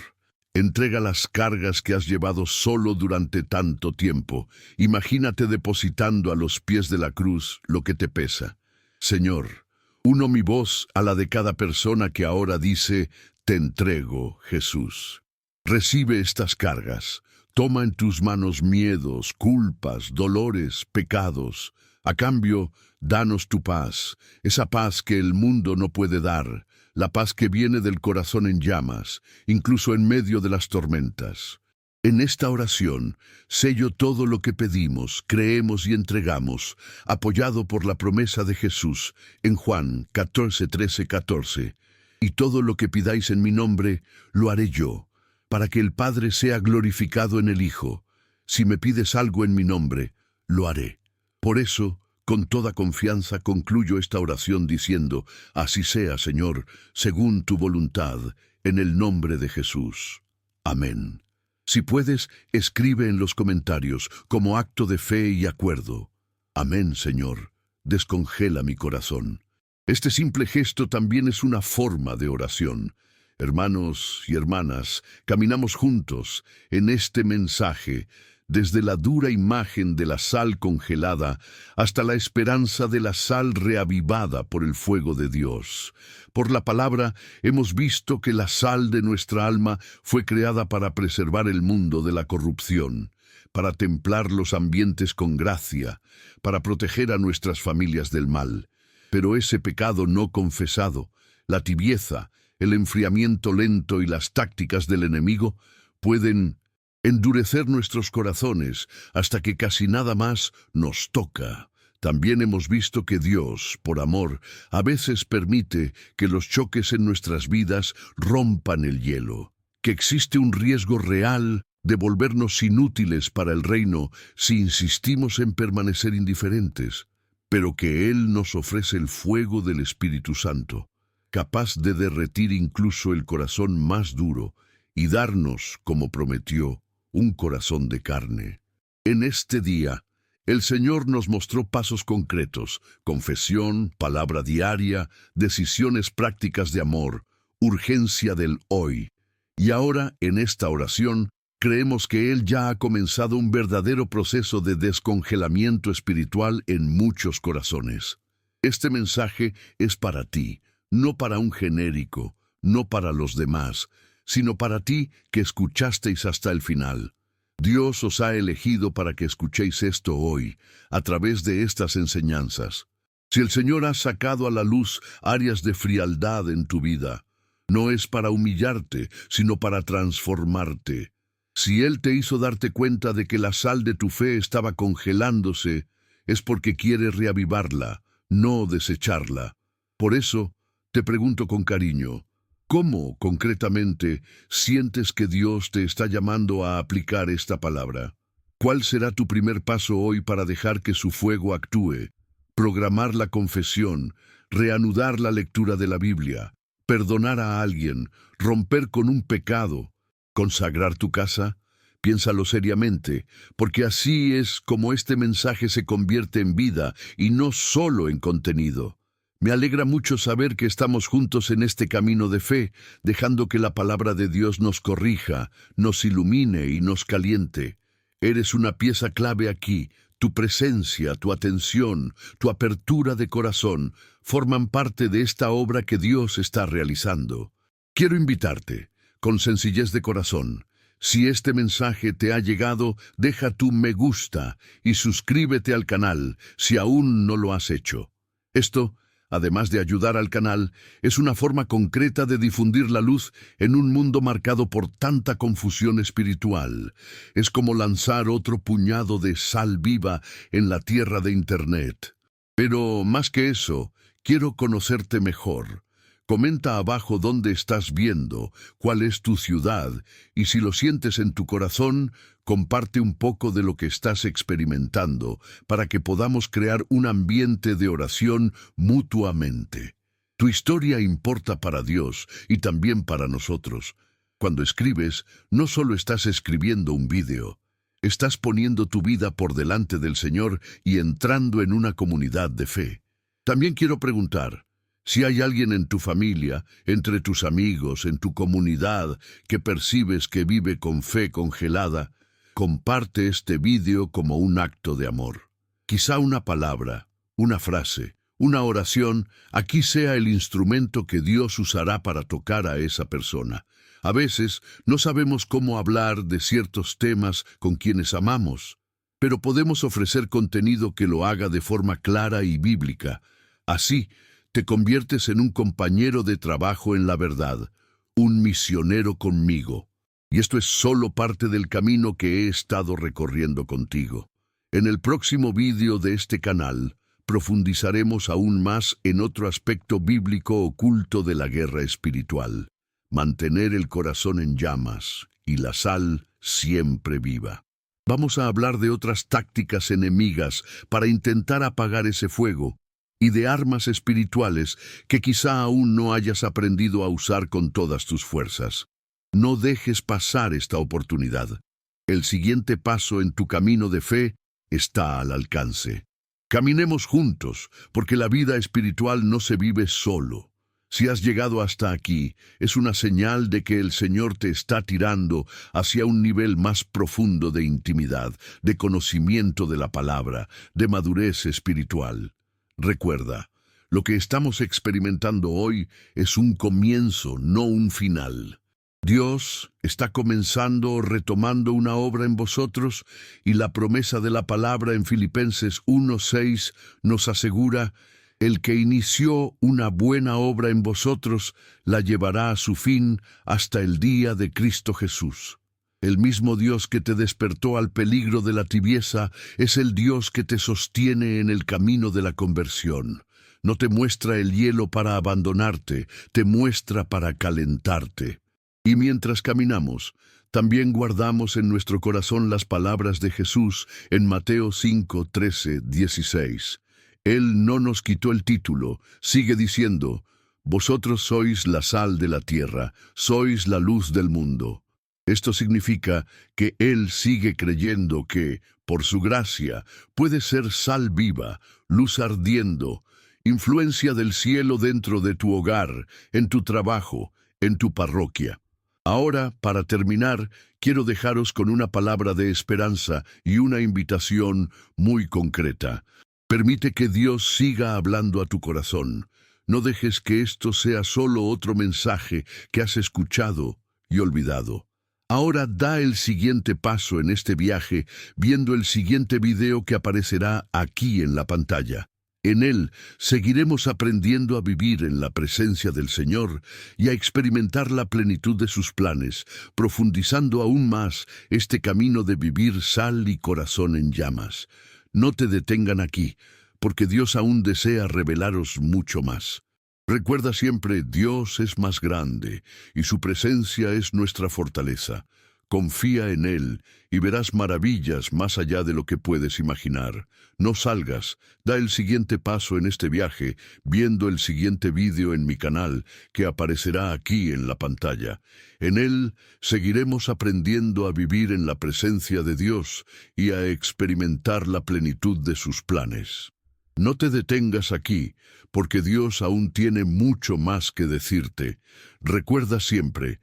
Entrega las cargas que has llevado solo durante tanto tiempo. Imagínate depositando a los pies de la cruz lo que te pesa. Señor, uno mi voz a la de cada persona que ahora dice, «Te entrego, Jesús». Recibe estas cargas. Toma en tus manos miedos, culpas, dolores, pecados. A cambio, danos tu paz, esa paz que el mundo no puede dar, la paz que viene del corazón en llamas, incluso en medio de las tormentas. En esta oración, sello todo lo que pedimos, creemos y entregamos, apoyado por la promesa de Jesús en Juan 14:13-14. «Y todo lo que pidáis en mi nombre, lo haré yo, para que el Padre sea glorificado en el Hijo. Si me pides algo en mi nombre, lo haré». Por eso, con toda confianza concluyo esta oración diciendo, «Así sea, Señor, según tu voluntad, en el nombre de Jesús. Amén». Si puedes, escribe en los comentarios, como acto de fe y acuerdo, «Amén, Señor, descongela mi corazón». Este simple gesto también es una forma de oración. Hermanos y hermanas, caminamos juntos en este mensaje, desde la dura imagen de la sal congelada hasta la esperanza de la sal reavivada por el fuego de Dios. Por la palabra hemos visto que la sal de nuestra alma fue creada para preservar el mundo de la corrupción, para templar los ambientes con gracia, para proteger a nuestras familias del mal. Pero ese pecado no confesado, la tibieza, el enfriamiento lento y las tácticas del enemigo pueden endurecer nuestros corazones hasta que casi nada más nos toca. También hemos visto que Dios, por amor, a veces permite que los choques en nuestras vidas rompan el hielo, que existe un riesgo real de volvernos inútiles para el reino si insistimos en permanecer indiferentes, pero que Él nos ofrece el fuego del Espíritu Santo, capaz de derretir incluso el corazón más duro y darnos, como prometió, un corazón de carne. En este día, el Señor nos mostró pasos concretos, confesión, palabra diaria, decisiones prácticas de amor, urgencia del hoy. Y ahora, en esta oración, creemos que Él ya ha comenzado un verdadero proceso de descongelamiento espiritual en muchos corazones. Este mensaje es para ti, no para un genérico, no para los demás, sino para ti que escuchasteis hasta el final. Dios os ha elegido para que escuchéis esto hoy, a través de estas enseñanzas. Si el Señor ha sacado a la luz áreas de frialdad en tu vida, no es para humillarte, sino para transformarte. Si Él te hizo darte cuenta de que la sal de tu fe estaba congelándose, es porque quiere reavivarla, no desecharla. Por eso, te pregunto con cariño, ¿Cómo, concretamente, sientes que Dios te está llamando a aplicar esta palabra? ¿Cuál será tu primer paso hoy para dejar que su fuego actúe? Programar la confesión, reanudar la lectura de la Biblia, perdonar a alguien, romper con un pecado, consagrar tu casa. Piénsalo seriamente, porque así es como este mensaje se convierte en vida y no solo en contenido. Me alegra mucho saber que estamos juntos en este camino de fe, dejando que la palabra de Dios nos corrija, nos ilumine y nos caliente. Eres una pieza clave aquí. Tu presencia, tu atención, tu apertura de corazón forman parte de esta obra que Dios está realizando. Quiero invitarte, con sencillez de corazón. Si este mensaje te ha llegado, deja tu me gusta y suscríbete al canal si aún no lo has hecho. Esto, además de ayudar al canal, es una forma concreta de difundir la luz en un mundo marcado por tanta confusión espiritual. Es como lanzar otro puñado de sal viva en la tierra de Internet. Pero más que eso, quiero conocerte mejor. Comenta abajo dónde estás viendo, cuál es tu ciudad, y si lo sientes en tu corazón, comparte un poco de lo que estás experimentando para que podamos crear un ambiente de oración mutuamente. Tu historia importa para Dios y también para nosotros. Cuando escribes, no solo estás escribiendo un vídeo, estás poniendo tu vida por delante del Señor y entrando en una comunidad de fe. También quiero preguntar, si hay alguien en tu familia, entre tus amigos, en tu comunidad, que percibes que vive con fe congelada, comparte este vídeo como un acto de amor. Quizá una palabra, una frase, una oración, aquí sea el instrumento que Dios usará para tocar a esa persona. A veces no sabemos cómo hablar de ciertos temas con quienes amamos, pero podemos ofrecer contenido que lo haga de forma clara y bíblica. Así, te conviertes en un compañero de trabajo en la verdad, un misionero conmigo. Y esto es solo parte del camino que he estado recorriendo contigo. En el próximo vídeo de este canal, profundizaremos aún más en otro aspecto bíblico oculto de la guerra espiritual: mantener el corazón en llamas y la sal siempre viva. Vamos a hablar de otras tácticas enemigas para intentar apagar ese fuego, y de armas espirituales que quizá aún no hayas aprendido a usar con todas tus fuerzas. No dejes pasar esta oportunidad. El siguiente paso en tu camino de fe está al alcance. Caminemos juntos, porque la vida espiritual no se vive solo. Si has llegado hasta aquí, es una señal de que el Señor te está tirando hacia un nivel más profundo de intimidad, de conocimiento de la palabra, de madurez espiritual. Recuerda, lo que estamos experimentando hoy es un comienzo, no un final. Dios está comenzando o retomando una obra en vosotros, y la promesa de la palabra en Filipenses 1:6 nos asegura: el que inició una buena obra en vosotros la llevará a su fin hasta el día de Cristo Jesús. El mismo Dios que te despertó al peligro de la tibieza es el Dios que te sostiene en el camino de la conversión. No te muestra el hielo para abandonarte, te muestra para calentarte. Y mientras caminamos, también guardamos en nuestro corazón las palabras de Jesús en Mateo 5:13-16. Él no nos quitó el título, sigue diciendo: vosotros sois la sal de la tierra, sois la luz del mundo. Esto significa que Él sigue creyendo que, por su gracia, puede ser sal viva, luz ardiendo, influencia del cielo dentro de tu hogar, en tu trabajo, en tu parroquia. Ahora, para terminar, quiero dejaros con una palabra de esperanza y una invitación muy concreta. Permite que Dios siga hablando a tu corazón. No dejes que esto sea solo otro mensaje que has escuchado y olvidado. Ahora da el siguiente paso en este viaje viendo el siguiente video que aparecerá aquí en la pantalla. En él seguiremos aprendiendo a vivir en la presencia del Señor y a experimentar la plenitud de sus planes, profundizando aún más este camino de vivir sal y corazón en llamas. No te detengan aquí, porque Dios aún desea revelaros mucho más. Recuerda siempre, Dios es más grande y su presencia es nuestra fortaleza. Confía en Él y verás maravillas más allá de lo que puedes imaginar. No salgas, da el siguiente paso en este viaje viendo el siguiente vídeo en mi canal que aparecerá aquí en la pantalla. En él seguiremos aprendiendo a vivir en la presencia de Dios y a experimentar la plenitud de sus planes. No te detengas aquí, porque Dios aún tiene mucho más que decirte. Recuerda siempre,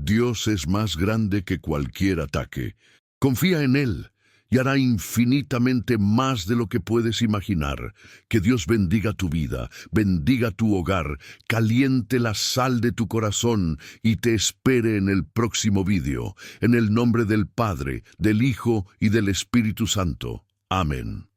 Dios es más grande que cualquier ataque. Confía en Él y hará infinitamente más de lo que puedes imaginar. Que Dios bendiga tu vida, bendiga tu hogar, caliente la sal de tu corazón y te espere en el próximo vídeo. En el nombre del Padre, del Hijo y del Espíritu Santo. Amén.